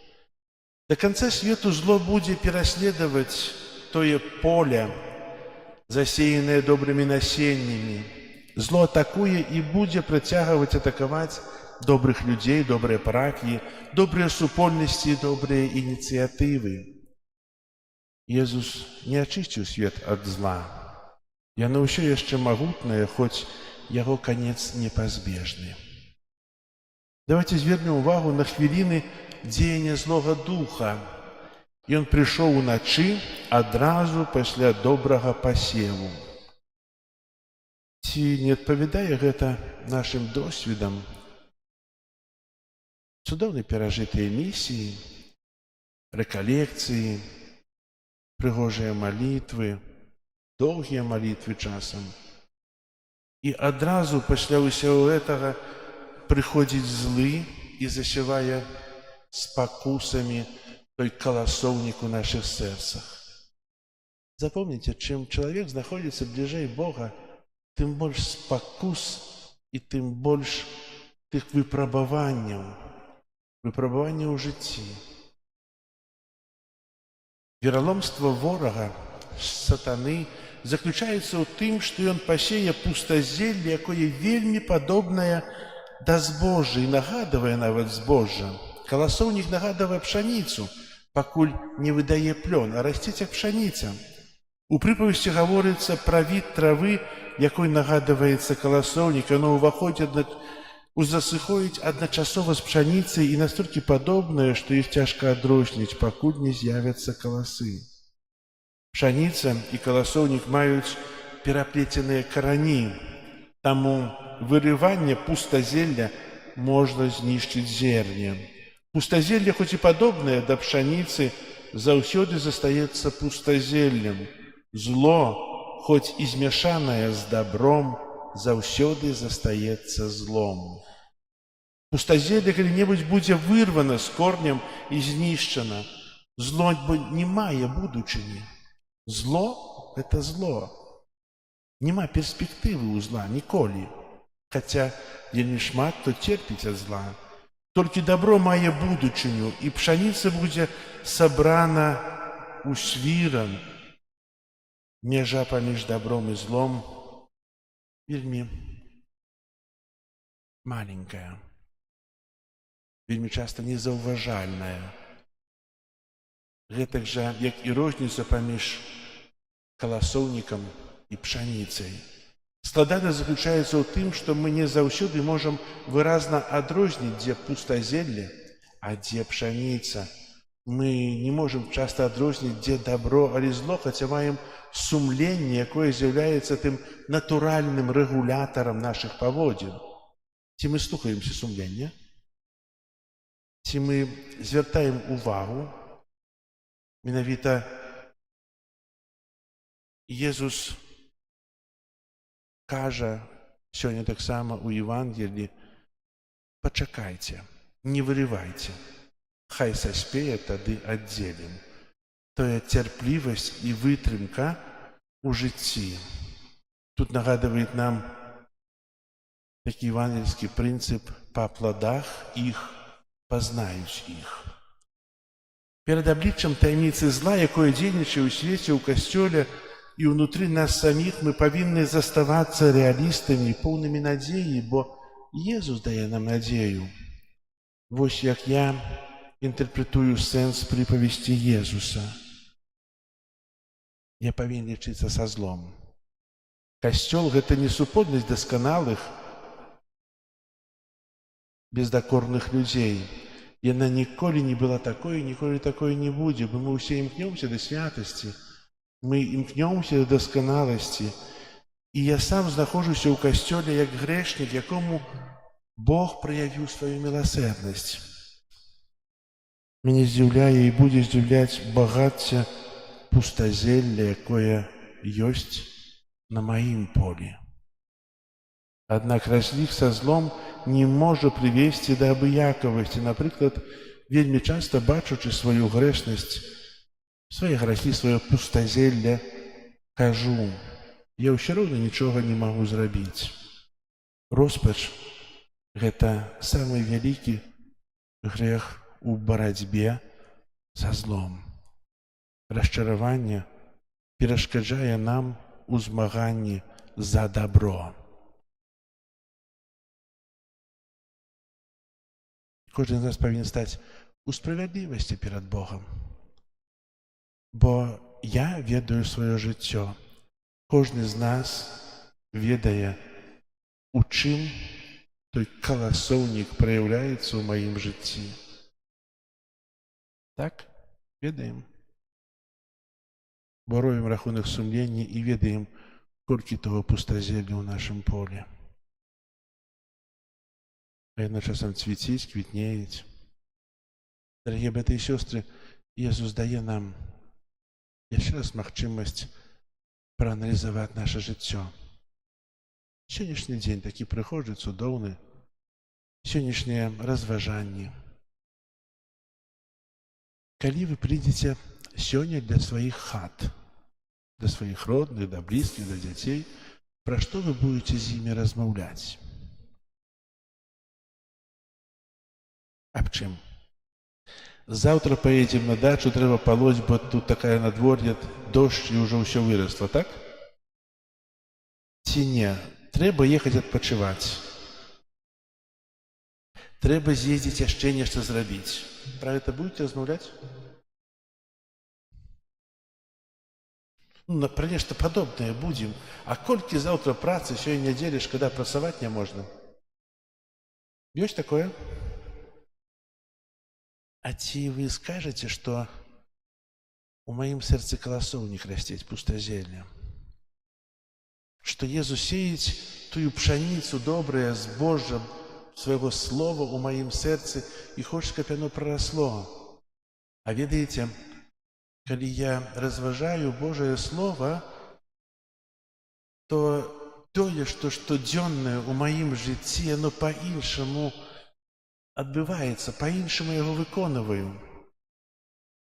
Да канца свету зло будзе пераследаваць тое поле, засеянае добрымі насеннямі. Зло атакуе і будзе працягваць атакаваць добрых людзей, добрыя парафіі, добрыя супольнасці і добрыя ініцыятывы. Езус не ачысціў свет ад зла. Яно ўсё яшчэ магутнае, хоць яго канец непазбежны. Давайте звернем увагу на хвіліны дзеяння злога духа. Ён прыйшоў уначы адразу пасля добрага пасеву. Ці не адпавядае гэта нашым досведам? Цудоўна перажытыя місіі, рэкалекцыі, прыгожыя малітвы, доўгія малітвы часам. І адразу пасля ўсяго гэтага прыходзіць злы і засявае спакусамі той каласоўнік у нашых сэрцах. Запомніце, чым чалавек знаходзіцца бліжэй Бога, тым больш спакус і тым больш тых выпрабаванняў ў жыцці. Вераломства ворага, сатаны, заключаецца ў тым, што ён пасее пустазелле, якое вельмі падобнае да збожжа і нагадвае нават збожжа. Каласоўнік нагадвае пшаніцу, пакуль не выдае плён, а расціць як пшаніца. У прыпавесці гаворыцца пра від травы, якой нагадваецца каласоўнік, яно засыходзіць адначасова з пшаніцай і настолькі падобнае, што іх цяжка адрозніць, пакуль не з'явяцца каласы. Пшаніца і каласоўнік маюць пераплеценыя карані, таму вырыванне пустазелля можна знішчыць зерне. Пустазелле, хоць і падобнае да пшаніцы, заўсёды застаецца пустазеллем. Зло, хоць і змяшанае з дабром, заўсёды застаецца злом. Пустазелле калі-небудзь будзе вырвана з корнем і знішчана. Зло не мае будучыні. Зло – гэта зло. Нема перспектывы ў зла ніколі. Хаця вельмі шмат хто церпіць ад зла. Толькі дабро мае будучыню, і пшаніца будзе сабрана ў свіран. Межа паміж дабром і злом вельмі маленькая, вельмі часта незаўважальная. Гэтак жа, як і розніца паміж каласоўнікам і пшаніцай. Складанасць заключаецца ў тым, што мы не заўсёды можам выразна адрозніць, дзе пустазелле, а дзе пшаніца. Мы не можам часта адрозніць, дзе дабро, але зло, хаця маем сумленне, якое з'яўляецца тым натуральным рэгулятарам нашых паводзін. Ці мы слухаемся сумлення? Ці мы звяртаем увагу? Менавіта Езус кажа сёння таксама ў Евангелі: пачакайце, не вырывайце, хай саспее, тады аддзелім. Тое цярплівасць і вытрымка ў жыцці. Тут нагадвае нам такі евангельскі прынцып: па пладах іх пазнаюць іх. Перад абліччам таямніцы зла, якое дзейнічае ў свеце, ў касцёле, і ўнутры нас саміх мы павінны заставацца рэалістамі, поўнымі надзеі, бо Езус дае нам надзею. Вось як я інтэрпрэтую сэнс прыпавесці Езуса. Я павінен лічыцца са злом. Касцёл – гэта не супольнасць дасканалых, бездакорных людзей. Яна ніколі не была такой, ніколі такой не будзе, бо мы ўсе імкнёмся да святасці, мы імкнёмся да дасканаласці. І я сам знаходжуся ў касцёле як грэшнік, якому Бог праявіў сваю міласэрнасць. Мяне здзіўляе і будзе здзіўляць багацце пустазелля, якое ёсць на маім полі. Аднак разлік са злом не можа прывесці да абыякавасці. Напрыклад, вельмі часта бачучы сваю грэшнасць, свае грахі, сваё пустазелле, кажу, я ўсё роўна нічога не магу зрабіць. Роспач – гэта самы вялікі грэх у барацьбе са злом. Расчараванне перашкаджае нам у змаганні за дабро. Кожны з нас павінен стаць у справядлівасці перад Богам. Бо я ведаю сваё жыццё. Кожны з нас ведае, у чым той каласоўнік праяўляецца ў маім жыцці. Так? Ведаем. Бо робім рахунак сумлення і ведаем, колькі того пустазелля ў нашым полі. А яно часам цвіціць, квітнеюць. Дарагія браты і сёстры, Езус дае нам яшчэ раз магчымасць прааналізаваць наша жыццё. Сённяшні дзень такі прыгожы, цудоўны, сённяшнія разважанні. Калі вы прыйдзеце сёння для сваіх хат, да сваіх родных, да блізкіх, да дзяцей, пра што вы будзеце з імі размаўляць? Аб чым? Заўтра паедзем на дачу, трэба палоць, бо тут такая надвор'е, дождж і ўжо ўсё вырасла, так? Ці не? Трэба ехаць адпачываць. Трэба з'ездзіць яшчэ нешта зрабіць. Пра гэта будзеце размаўляць? Пра нешта падобнае будзем. А колькі заўтра працы, сёння нядзеля, шкада, працаваць не можна. Ёсць такое? А ці вы скажаце, што у маім сэрцы каласоўнік расцець пустазелля? Што Езус сеяць тую пшаніцу добрае збожжа свайго слова ў маім сэрцы і хоча, каб яно прарасло. А ведаеце, калі я разважаю Божае Слова, то тое, што штодзённае ў маім жыцці, яно па-іншаму адбываецца, па-іншаму яго выконваю.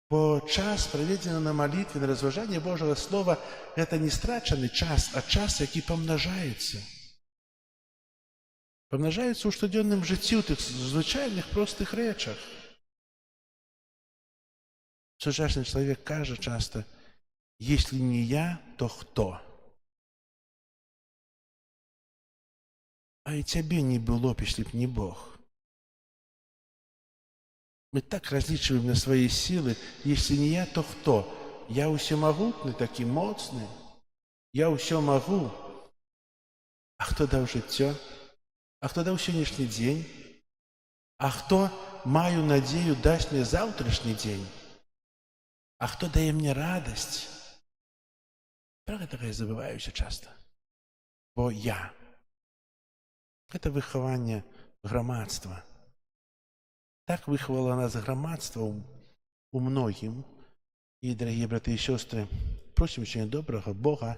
Бо час, праведзены на малітве, на разважанне Божага Слова, гэта не страчаны час, а час, які памнажаецца. Памнажаецца ў штодзённым жыцці, у тых звычайных простых рэчах. Сучасны чалавек кажа часта, если не я, то хто? А і цябе не было б, если б не Бог. Мы так разлічваем на свае сілы, если не я, то хто? Я ўсемагутны, такі моцны, я ўсё магу. А хто даў жыццё? А хто даў сённяшні дзень? А хто, маю надзею, дасць мне заўтрашні дзень? А хто дае мне радасць? Пра гэтага я забываюся часта. Бо я. Гэта выхаванне грамадства. Так выхавала нас грамадства у многім. І, дарагія браты і сёстры, просім сёння добрага Бога,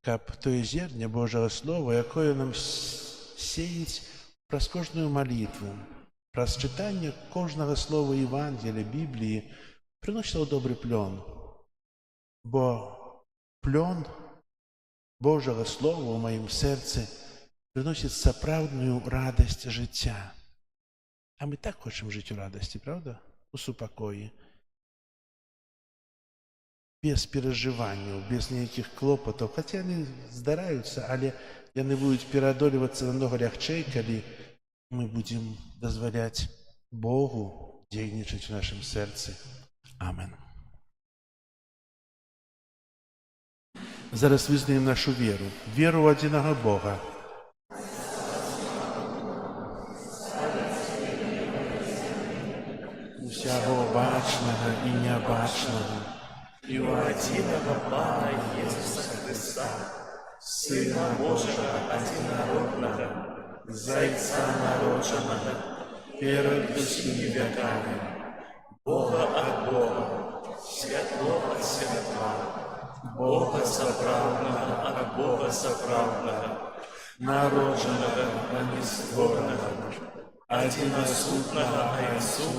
каб тое зерне Божага Слова, якое нам сеяць праз кожную малітву, праз чытанне кожнага слова Евангелія, Бібліі, прыносіла добры плён. Бо плён Божага Слова ў маім сэрцы прыносіць сапраўдную радасць жыцця. А мы так хочам жыць у радасці, правда? У супакоі. без перажыванняў, без нейкіх клопатаў, хаця яны здараюцца, але яны будуць пераадольвацца намнога лягчэй, калі мы будзем дазваляць Богу дзейнічаць у нашым сэрцы. Амен. Зараз вызнаем нашу веру, веру ў адзінага Бога. Усяго бачнага і нябачнага, І ў адзінага Пана Єсуса Христа, Сына Божага адзінароднага, Зайца народжанага, перад усімі вякамі, Бога ад Бога, святло ад святла, Бога сапраўднага ад Бога сапраўднага, народжанага, а не створанага, адзінасутнага Айцу,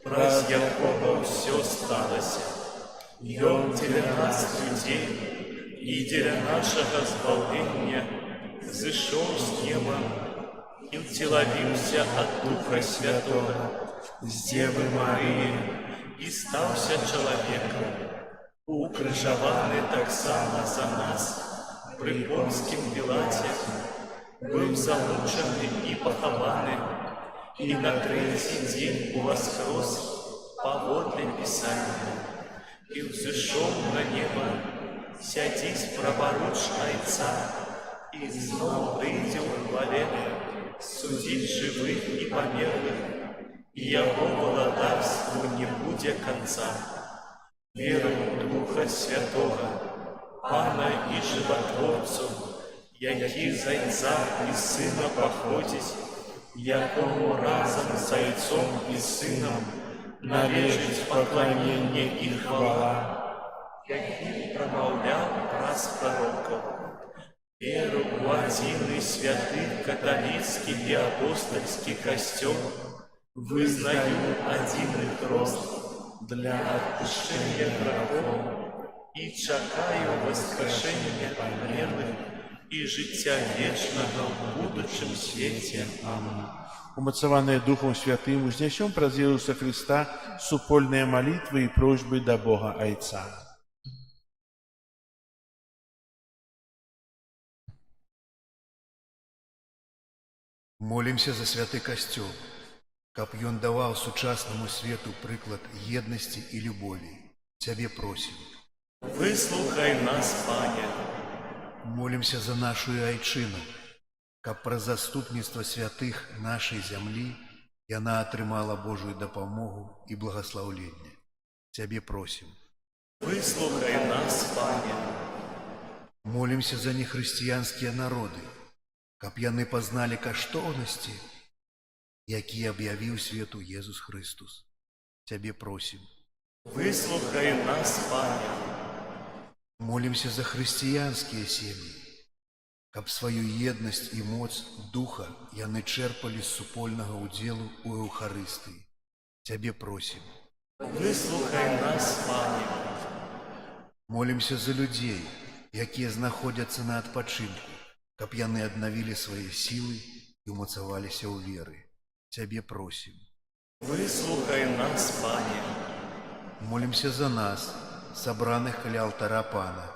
праз якога ўсё сталася. Ён дзеля нас людзей і дзеля нашага збаўлення зышоў з неба і ўцелавіўся ад Духа Святога з Дзевы Марыі і стаўся чалавекам, укрыжаваны таксама за нас пры Понскім Пілаце, быў замучаны і пахаваны, і на трэці дзень уваскрос паводле Пісання, і ўзышоў на неба, сядзіць праваруч Айца, і зноў прыйдзе ў хвале, судзіць жывых і памерлых, і яго валадарству не будзе канца. Веру ў Духа Святога, Пана і Жыватворцу, які з Айца і Сына паходзіць, якому разам з Айцом і Сынам належыць пакланенне і хвала, які прамаўляў праз прарокаў. Веру ў адзіны святы каталіцкі і апостальскі касцёл, вызнаю адзіны хрост для адпушчэння грахоў і чакаю воскрешэння памерлых і жыцця вечнага ў будучым свеце. Амén. Умацаваныя Духом Святым, узнясём праз Иисуса Христа супольныя малітвы і просьбы да Бога Айца. Молімся за святы касцёл, каб ён даваў сучаснаму свету прыклад еднасці і любові. Цябе просім. Выслухай нас, Пане. Молімся за нашу айчыну, каб праз заступніцтва святых нашай зямлі яна атрымала Божую дапамогу і благаслаўленне. Цябе просім. Выслухай нас, Пане. Молімся за нехрысціянскія народы, каб яны пазналі каштоўнасці, які аб'явіў свету Езус Христус. Цябе просім. Выслухай нас, Пане. Молімся за хрысціянскія сем'і, каб сваю еднасць і моц духа яны чэрпалі з супольнага ўдзелу ў Еўхарыстыі. Цябе просім. Выслухай нас, Пане. Молімся за людзей, якія знаходзяцца на адпачынку, каб яны аднавілі свае сілы і ўмацаваліся ў веры. Цябе просім. Выслухай нас, Пане. Молімся за нас, сабраных каля алтара Пана,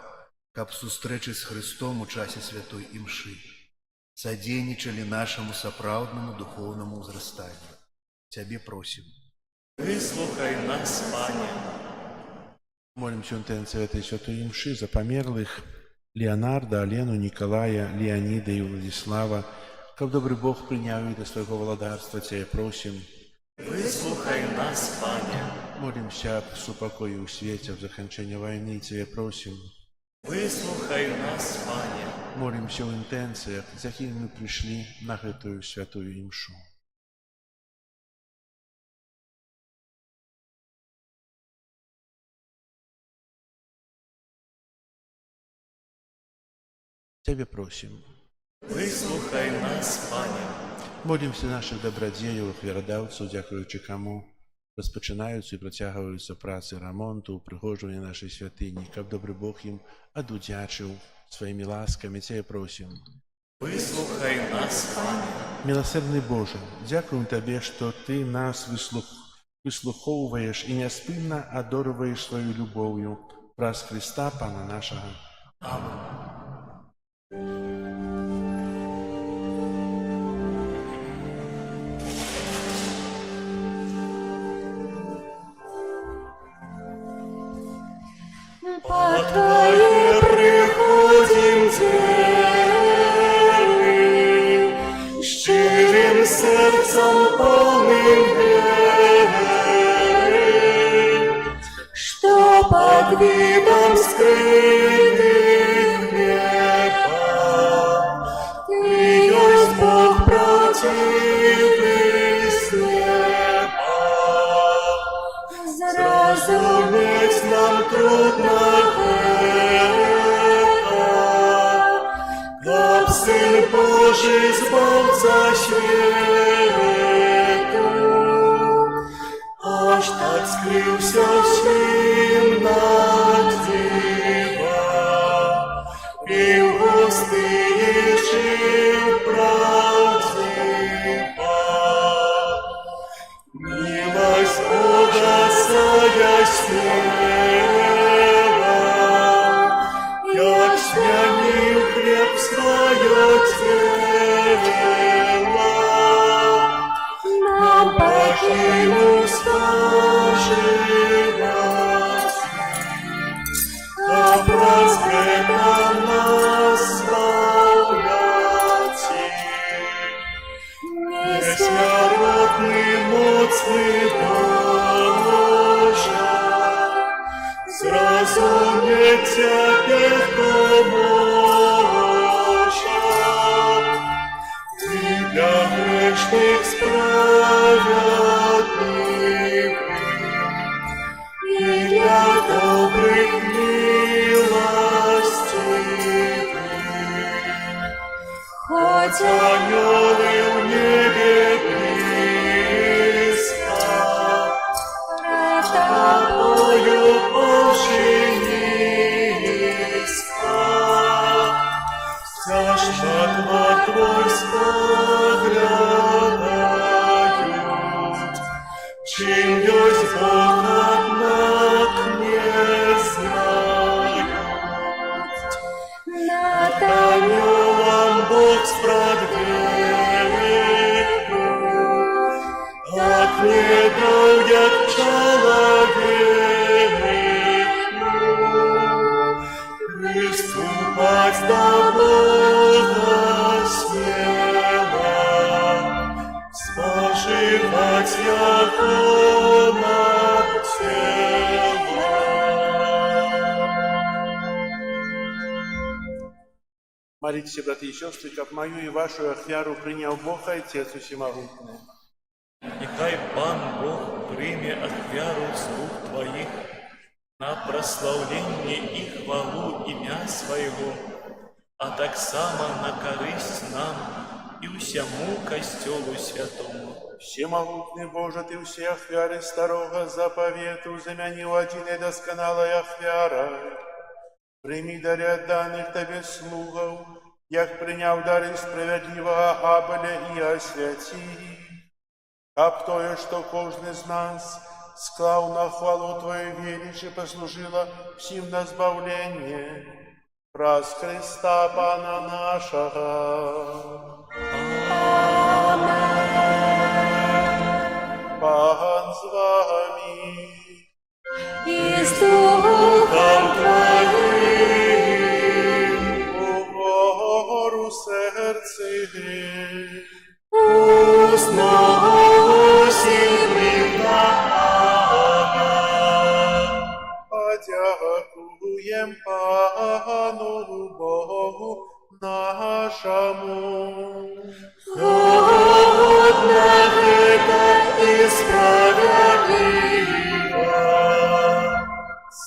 каб сустрэчы з Христом у часе святой імшы садзейнічалі нашаму сапраўднаму духоўнаму ўзрастанню. Цябе просім. Выслухай нас, Пане. Молимся интенции этой святой имши за померлых Леонарда, Алену, Николая, Леонида и Владислава. Как добрый Бог принял их до своего владарства, Тебя просим. Выслухай нас, Пане. Молимся об супокое у свете, об закончании войны, Тебя просим. Выслухай нас, Пане. Молимся о интенциях, за кем мы пришли на эту святую имшу. Тебе просим. Выслухай нас, Пане. Молимся наших добродеев, веродавцев, дякуючи кому розпочинаються і протягуються праці ремонту, упригожування нашої святині, каб добрий Бог їм одудячив своїми ласками. Тебе просим. Выслухай нас, Пане. Милосердный Боже, дякуем Тебе, что Ты нас выслуховываешь и неоспинно одорываешь свою любовью. Праз Христа Пана нашага. По Твоей приходим двери, щирым сердцем полным веры, что под видом скрытых неба Ты есть Бог противный с неба. Зразуметь нам трудно это, как Сын Божий сбылся свету, аж так скрылся всем над дива, и в пустыне жил правдиво. Милость Бога саяснела, як смянил хлеб свое тело, нам покинул споживать, а праз гэта нас славляти. Несмяротный, моцный Боже, зразуметь Тебе хто може. Ты для грешных справедливый, и для добрых милостивый. Хоть анёлы в небе близко, пред Тобою Божий низко, тяжко Твой споглядают, чем есть Бог, однак не знают. Над анёлом Бог справедливый, от недав, як человеку, приступать до Бога смело, споживать Его над Молитесь, братья и сестры, как мою и вашу ахвяру принял Бог Отец Всемогутный. Нехай Пан Бог прийме ахвяру з рук Твоих на прославление и хвалу ім'я Своего, а так само на користь нам и всему костелу святому. Всемогутный Боже, Ты все ахвяры старого заповету заменил один и досконалой ахвярой. Прими даря данных Тебе слугов, як приняв дары справедливого Абеля и освяти. Как тое, что кожный из нас склав на хвалу Твою величие, послужило всем на збавление. Праз Христа Пана нашего. Пан с вами. И с Духом Твоим, Угору сердце, усносим Пана. подякуем Пану Богу нашему. Годно это и справедливо.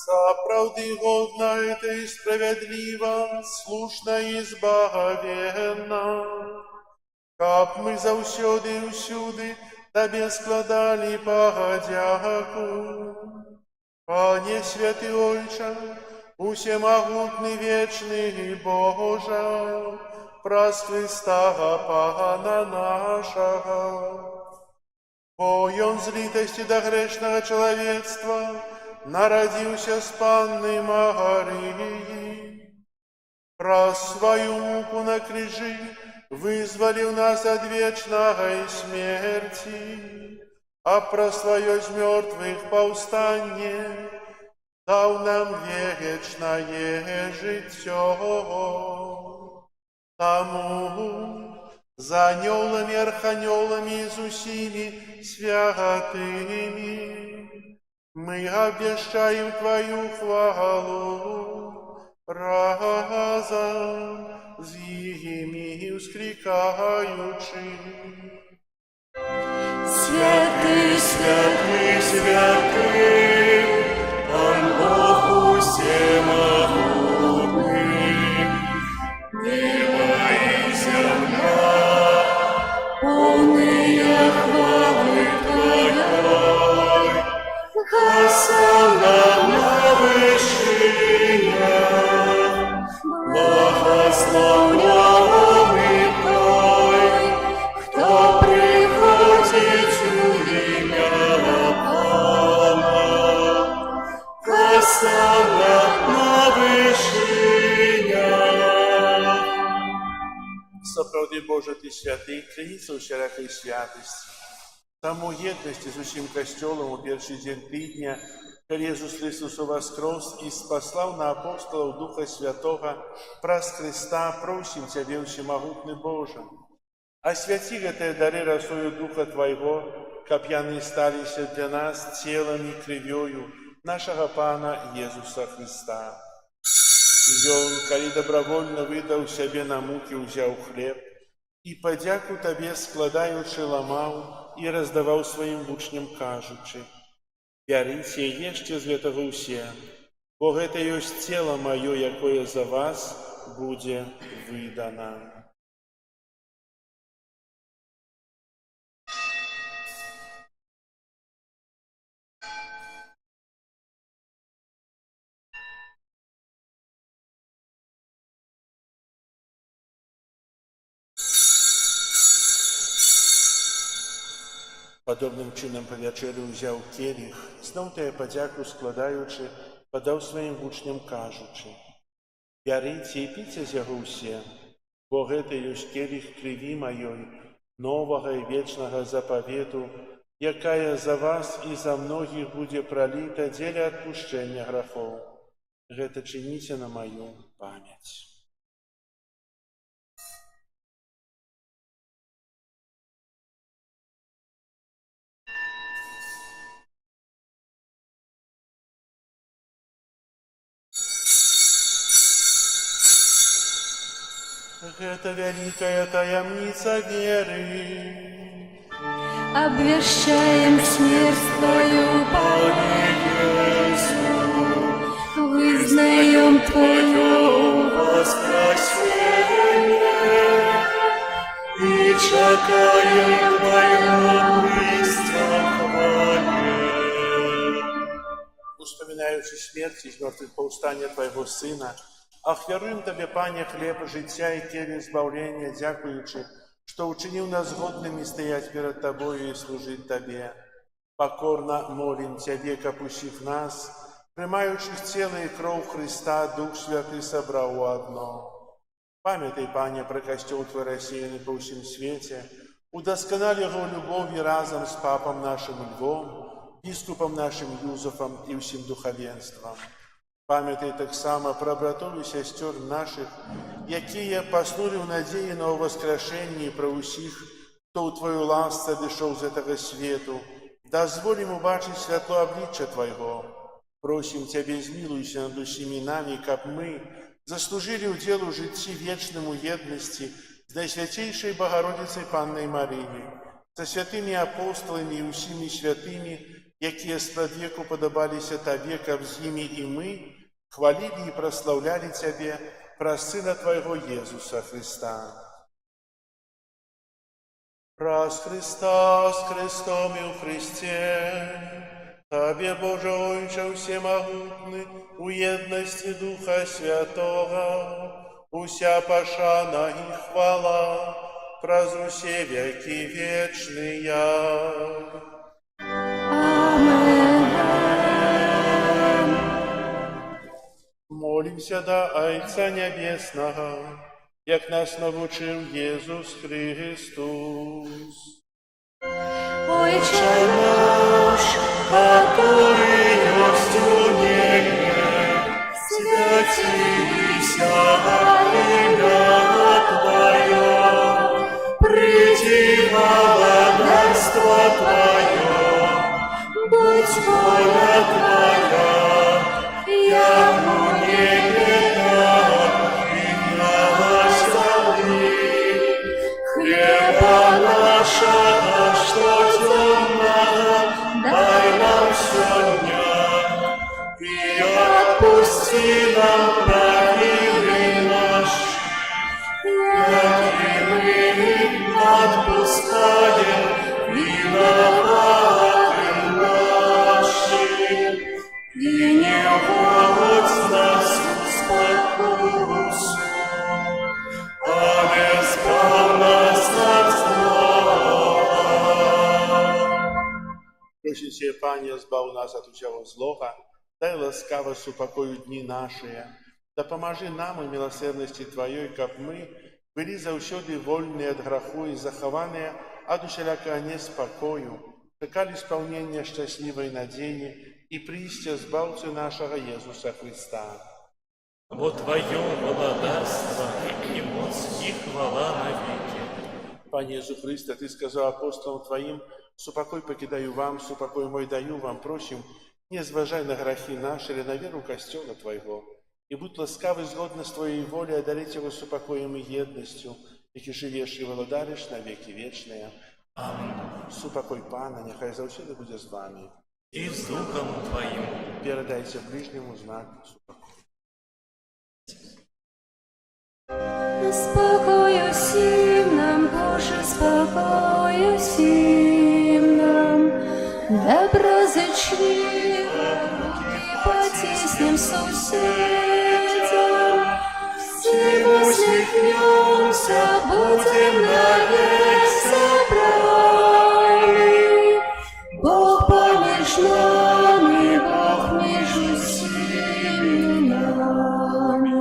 Заправды годно это и справедливо, слушно и избавенно. Как мы завсёды и всюди Тебе складали подяку. Пане святый Ойче, усемогутный вечный Боже, праз Христа Пана нашего, Бо Он з литости до грешного человечества народился с Панны Марии, про свою муку на крижи вызволил нас от вечной смерти, а про свое из мертвых повстание дал нам вечное житье. Тому за анёлами, арханёлами и с усими святыми мы обещаем Твою хвалу, разом с ими вскрикаючи. Святый, Святый, святый, Пан Бог всемогутный, небо и земля, полные хвалы Твоей, Хосанна на вышинях, благословенный Той, кто приходит в имя Пана. Хосанна на вышинях. Сапраўды Божа, Ты святый, крыніца усялякай святости. Таму єдності з усім касцёлам у першы дзень тыдня, калі Jesús Христос воскрес і спаслаў на апостолаў Духа Святога праз Христа, просім Цябе, всемагутны Божа. Асвяці гэтыя дары расою Духа Твайго, каб яны сталіся для нас целам і крывёю нашага Пана Jesúsa Христа. Ён, калі добровольно выдаў сябе на мукі, узяў хлеб і падзяку Табе складаючы ламаў і раздаваў сваім вучням, кажучы: «Бярыце і ешце з гэтага ўсе, бо гэта ёсць цела маё, якое за вас будзе выдана». Падобным чынам па вячэры ўзяў келіх, зноў тая падзяку складаючы, падаў сваім вучням, кажучы: «Бярыце і піце з яго ўсе, бо гэта ёсць келіх крыві маёй, новага і вечнага запавету, якая за вас і за многіх будзе праліта дзеля адпушчэння грахоў. Гэта чыніце на маю памяць». Гэта вялікая таямніца веры. обвещаем смерть Твою, Пане Иисус, вызнаем Твою воскресение и чекаем Твоего прыства хвале. Успоминаючи смерть и мертвых повстания Твоего Сына, ахвяруем Табе, Пане, хлеб життя и келих збавлення, дякуючи, что учинил нас годными стоять перед Тобою и служить Тебе. Покорно молим Тебе, каб усіх нас, приймаючих тело и кров Христа, Дух Святый собрал у одно. Памятай, Пане, про костел Твой рассеянный по всем свете, удосконали его любовью разом с Папом нашим Львом, Біскупом нашим Юзефом и всем духовенством. Памятай так само про братов и сестер наших, якія поснули в надеї на воскрешенні, про усіх, хто у Твою ласце дійшов з этого свету. Дозволим убачить святло обличчя Твоего. Просим Тебе, змилуйся над усіми нами, каб мы заслужили удел у житті вечному єдності з Найсвятейшей Богородицей Панной Марией, со святыми апостолами и усіми святыми, якія спрадвеку подобалися Тебе, каб з ними и мы хвалили и прославляли Тебе праз Сына Твоего Иисуса Христа. Праз Христа, с Христом и в Христе, Тебе, Боже Отче всемогутный, у едности Духа Святого, уся пошана и хвала, праз усе веки вечные. Amen. Молімся до Отця Небесного, як нас навчив Єсус Христос. Отче наш, который есть у небе, святися имя Твое, приди владарство Твое, будь воля Твоя, як у небе, так и на земле. Хлеба нашего, что темного, дай нам сегодня, и отпусти нам провины наши, как и мы отпускаем виноватым нашим, и не вводь нас в спокусу, а избавь нас от злого. Просим Сие, Пане, збав нас от усього злого, дай ласкаво супокою дни наши, да поможи нам и милосердности Твоей, как мы были заусёды вольные от греху и захованные от усялякого неспокою, чекали исполнения счастливой надеи и приистя Збавцу нашего Иисуса Христа. Бо Твое владарство и моц и хвала навеки. Пане Иисус Христе, Ты сказал апостолам Твоим: «Супокой покидаю вам, супокой мой даю вам, просим, не зважай на грехи наши или на веру костела Твоего, и будь ласкавый згодно с Твоей волей одарить его супокоем и едностью, які живеш і володариш на веки вечные. Аминь. Супокой Пана, нехай завсюди буде з вами. И с Духом Твоим. Передайте ближнему знак супокою. Спокою всім нам, Боже, спокою всім нам, доброзичливо руки потиснем сусідям, всі усміхнемся, будем навек собраны. Бог поміж нами, Бог між усіми нами.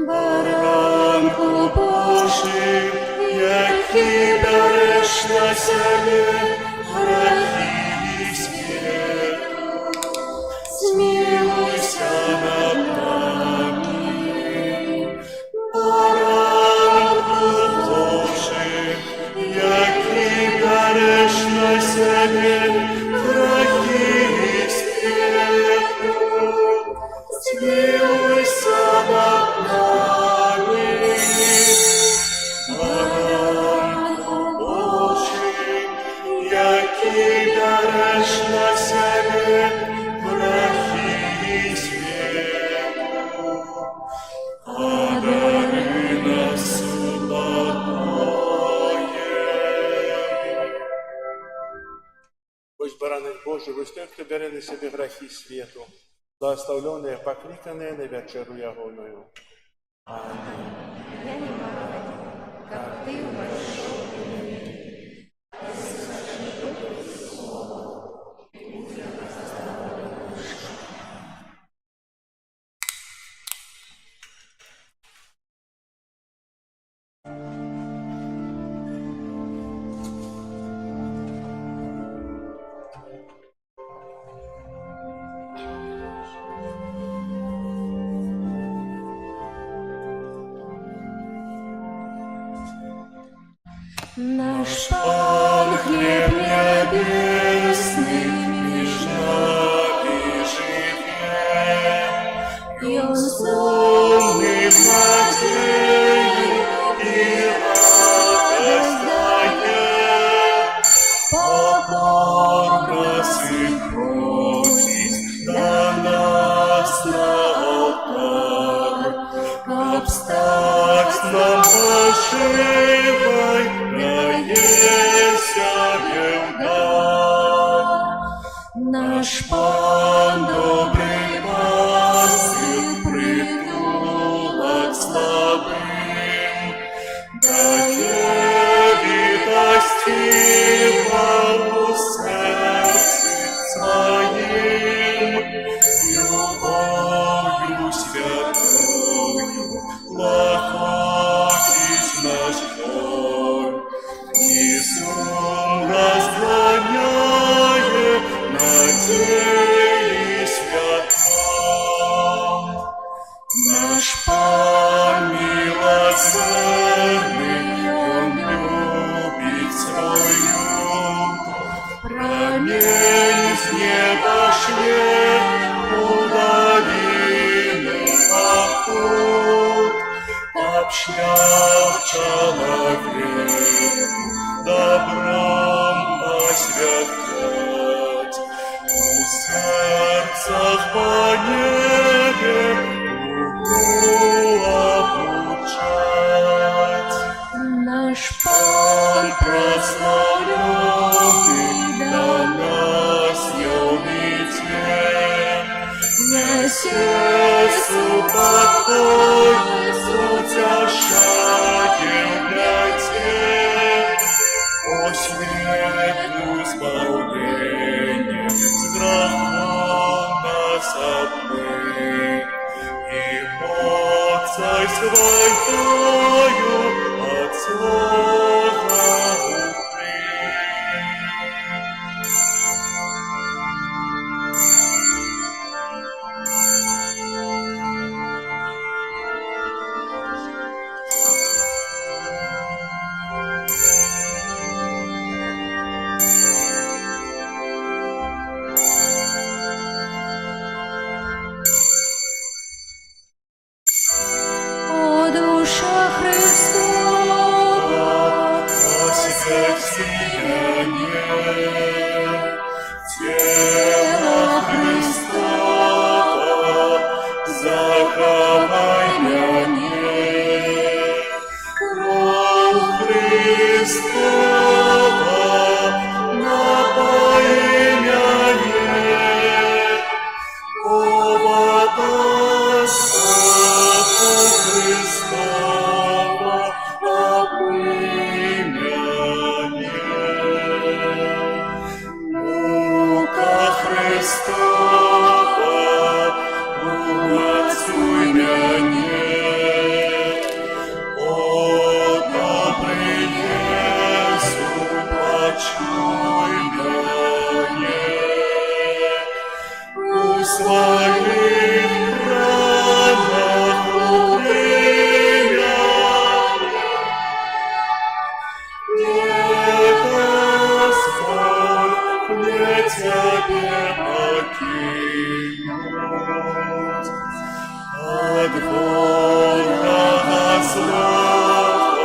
Баранку Божий, який береш на себе грехи світу, змилуйся над нами. Баранку Божий, який береш на себе грехи світу, змилуйся над нами. Баранку Божий, який береш на себе грехи світу, одари нас супокоєм. Ось баранок Божий, ось той, хто бере на себе грехи світу, благословленные, покликанные на вечеру ягоную. Аминь. Я не могу, как ты вошел. Наш Пан, хлеб небесный, меж нами живет, и Он сонный в надежде и радость дает. Покорно приходит до нас на алтарь, обстать нам поживай, наш Пан, добрый пастырь, притулок слабым, дает витости хвалу сердце своим, любовью неба шле у долины поход, чтоб человек добром освятать, у сердцах по небе обучать. Наш Пан Прославленный для нас юный несесу покой, утешаем для тех, о свету избавление с грехом нас обмыть, и моцой святою от слова укрыть. О душа Христова, Освет сияние тела Христова, захоронение, кровь Христова, напоение, о водостопу Христова, обымяние. Мука Христова, умацуй мяне, о добрый Иису, почуй мяне, у своих ранах укрепляй. Не Господь, не Тебе покинуть, от ворога злого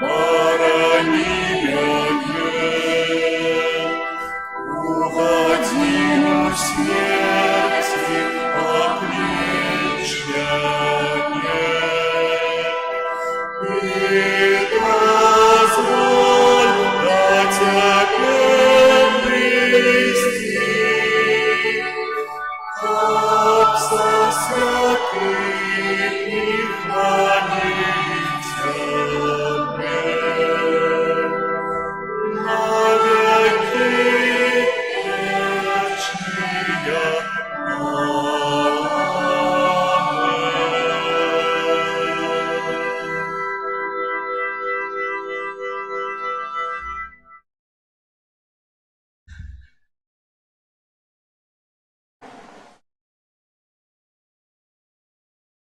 борони меня, угодину смерти окличь меня, и дозволь да Тебе прийти, как со святых и хранить Тебе навеки вечные. Аминь.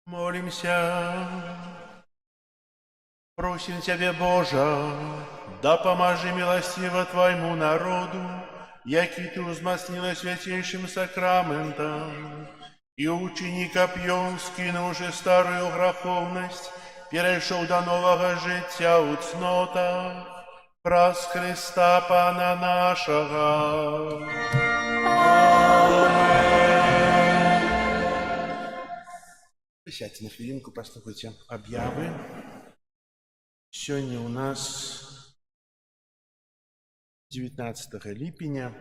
Молимся. Просим Тебя, Боже, да поможи милостиво Твоему народу, яки Ты узмаснила святейшим сакраментом, и ученик Опьем, скинувши старую греховность, перешел до нового життя у цнотах, праз Христа Пана нашего. Сядьте на хвилинку, послухайте объявы. Сегодня у нас 19 липеня.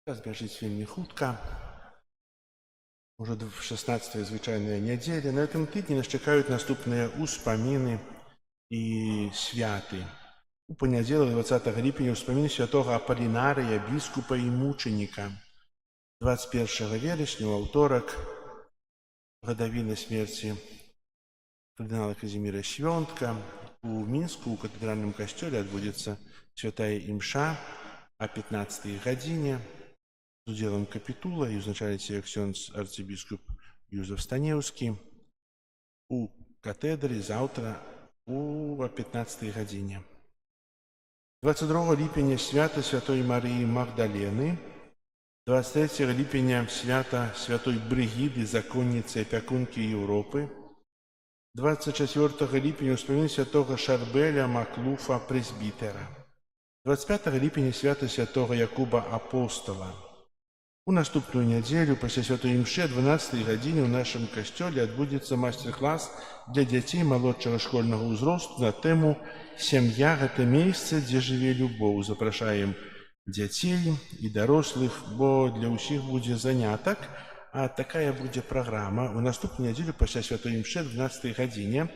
Зараз бежить вельмі хутка. Уже 16-я звычайная неделя. На этом тыдні нас чекают наступные успомины и святы. У понедельник 20 липеня успомины святого Аполлинария, бискупа и мученика. 21 вересня, у аўторак, годовщина смерти кардинала Казимира Свёнтка. У Минску, у кафедральном костеле, отбудется святая имша о 15 године с уделом капитула, и узначалится ее ксёндз арцыбіскуп Юзеф Станеўскі. У катедре завтра о 15 године. 22 липеня свято Святой Марии Магдалены. 23 ліпеня свята Святой Бригіди, законницы опекунки Європи. 24 ліпеня успомин святого Шарбеля Маклуфа, пресбітера. 25 ліпеня свята святого Якуба Апостола. У наступную нядзелю пасля святой імшы о 12 гадзіне ў нашым касцёле адбудзецца майстар-клас для дзяцей малодшага школьнага ўзросту на тэму «Сям'я – гэта месца, дзе жыве любоў». Запрашаем дзяцей і дарослых, бо для ўсіх будзе занятак, а такая будзе праграма. У наступную нядзелю пасля святой імшы о 12 гадзіне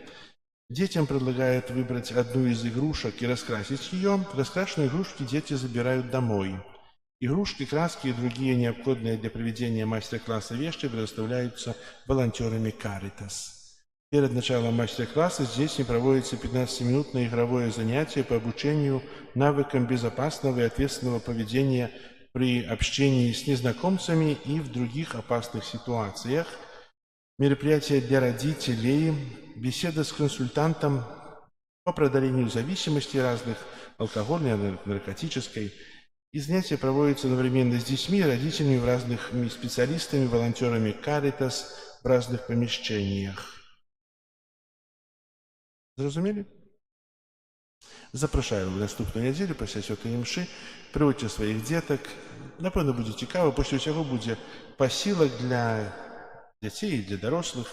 детям предлагают выбрать одну из игрушек и раскрасить ее. Раскрашенные игрушки дети забирают домой. Игрушки, краски и другие необходимые для проведения мастер-класса вещи предоставляются волонтерами Caritas. Перед началом мастер-класса с детьми проводится 15-минутное игровое занятие по обучению навыкам безопасного и ответственного поведения при общении с незнакомцами и в других опасных ситуациях. Мероприятие для родителей, беседа с консультантом по преодолению зависимости разных, алкогольной, наркотической. И занятия проводятся одновременно с детьми, родителями, разными специалистами, волонтерами Caritas в разных помещениях. Зрозумели? Запрошаю в наступную нядзелю пасля святой імшы. Прыводзьце сваіх дзетак. Напэўна, будзе цікава. Пасля ўсяго будзе пасілак для дзяцей і для дарослых.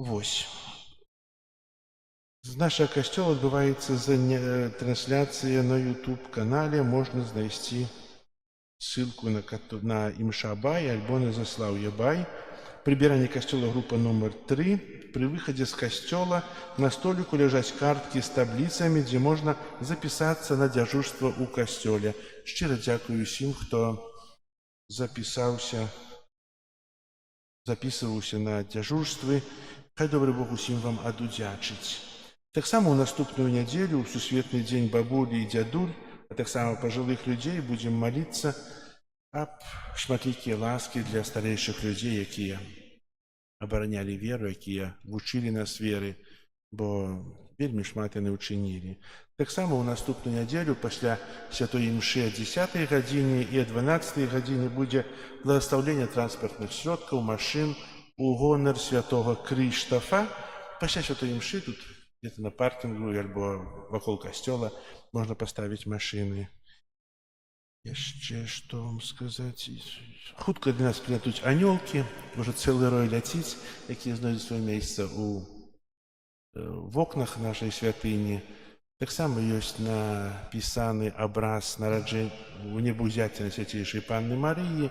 Вось. З нашага касцёла адбываецца трансляцыя на YouTube-канале. Можна знайсці ссылку на Імша-бай альбо на Заслаўе-бай. Прибирание костела группа номер 3. При выходе с костела на столику лежать картки с таблицами, где можно записаться на дежурство у костёля. Щиро дякую всем, кто записывался на дежурствы. Хай добрый Бог усім вам адудзячыць. Таксама у наступную нядзелю, у Сусветны дзень бабулі і дзядуль, а таксама пажылых людзей будзем маліцца аб шматлікія ласкі для старэйшых людзей, якія абаранялі веру, якія вучылі нас веры, бо вельмі шмат яны ўчынілі. Таксама у наступную нядзелю пасля святой імшы о 10 гадзіне і о 12 гадзіне будзе благословление транспортных сродкаў, машин у гонар святого Крыштафа. Пасля святой імшы тут где-то на паркингу альбо вакол касцёла можна паставіць машины. Яшчэ што вам сказаць? Хутка для нас прилетуць анёлкі, можа цэлы рой ляціць, якія знойдуць сваё месца в окнах нашай святыні. Таксама ёсць напісаны абраз нараджэння у небаўзяцця Найсвяцейшай Панны Марыі,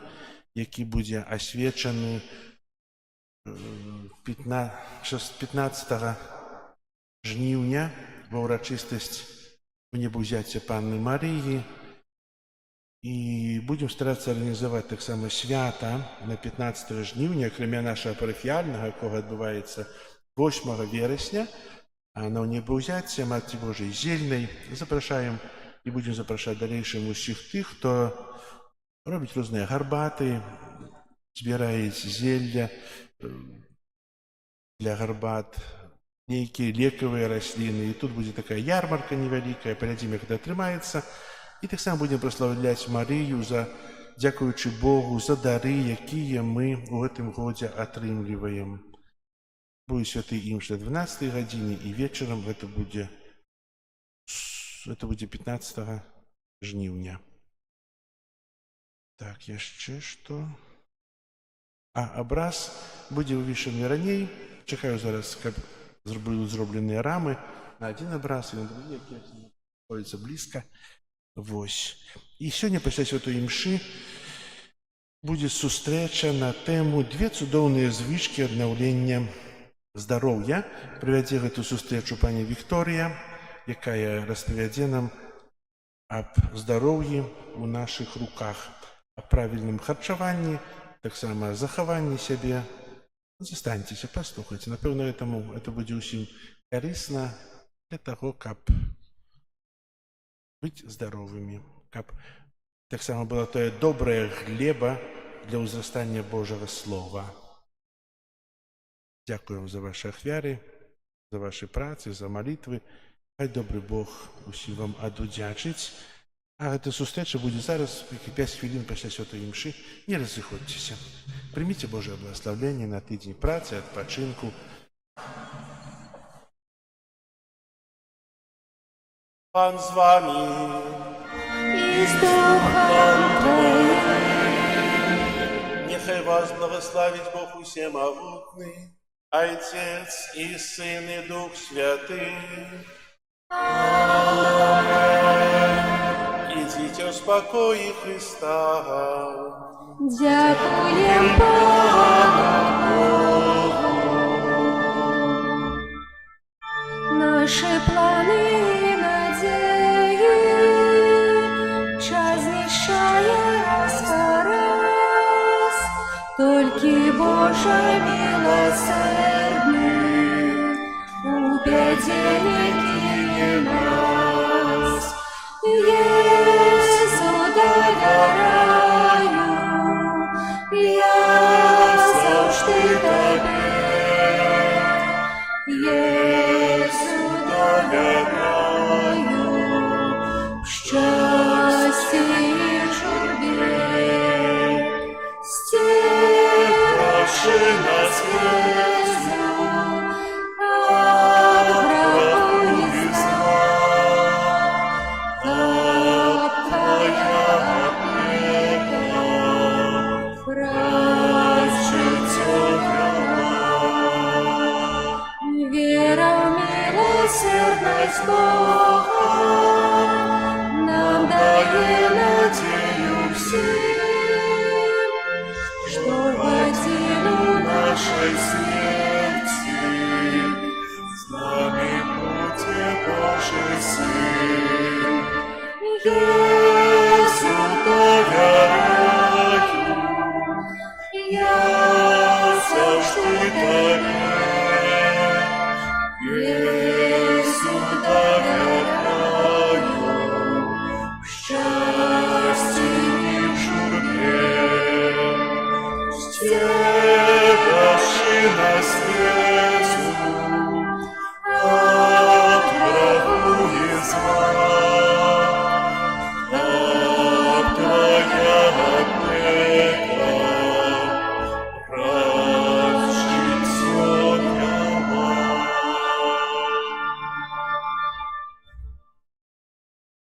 які будзе асвечаны 15 жніўня ва ўрачыстасць у небаўзяцця Панны Марыі. І будзем старацца арганізаваць таксама свята на 15 жніўня, акрамя нашага парафіяльнага, якога адбываецца 8 верасня, а на небаўзяцце Матці Божай Зельнай. Запрашаем і будзем запрашаць далейшым усіх тых, хто робіць розныя гарбаты, збіраюць зелля для гарбат, нейкія лекавыя расліны. І тут будзе такая ярмарка невялікая, паглядзім, як гэта атрымаецца. І таксама будзем праслаўляць Марыю, дзякуючы Богу, за дары, якія мы ў гэтым годзе атрымліваем. Будзе святы імш о 12 гадзіне, і вечарам гэта будзе 15 жніўня. Так, яшчэ што? Абраз будзе вывешаны раней. Чакаю зараз, каб будуць зробленыя рамы на адзін абраз і на другі, якія знаходзяцца блізка. Вось. І сёння пасля святой імшы будзе сустрэча на тэму «Две цудоўныя звычкі аднаўлення здароўя». Правядзе гэту сустрэчу пані Вікторія, якая распавядзе нам аб здароўі ў нашых руках, аб правільным харчаванні, таксама захаванні сябе. Застаньцеся, паслухайце. Напэўна, это будзе ўсім карысна для таго, каб быць здаровымі, каб таксама была тая добрая глеба для ўзрастання Божага Слова. Дзякую за ваши ахвяры, за ваши працы, за малітвы. Хай добры Бог усім вам адудзячыць. А эта сустрэча будзе зараз, 5 хвілін пасля святой імшы. Не разыходзьцеся. Прыміце Божае благословенне на тыдзень працы, адпачынку. Пан з вами. И с духом Твоим. Нехай вас благословить Бог Усемогутный, Отец и Сын и Дух Святый. Идите в спокое Христа. Дякуем Богу. Наши планы и надеи час знішає раз по раз. Толькі Боже милосердный, у беде не кине нас.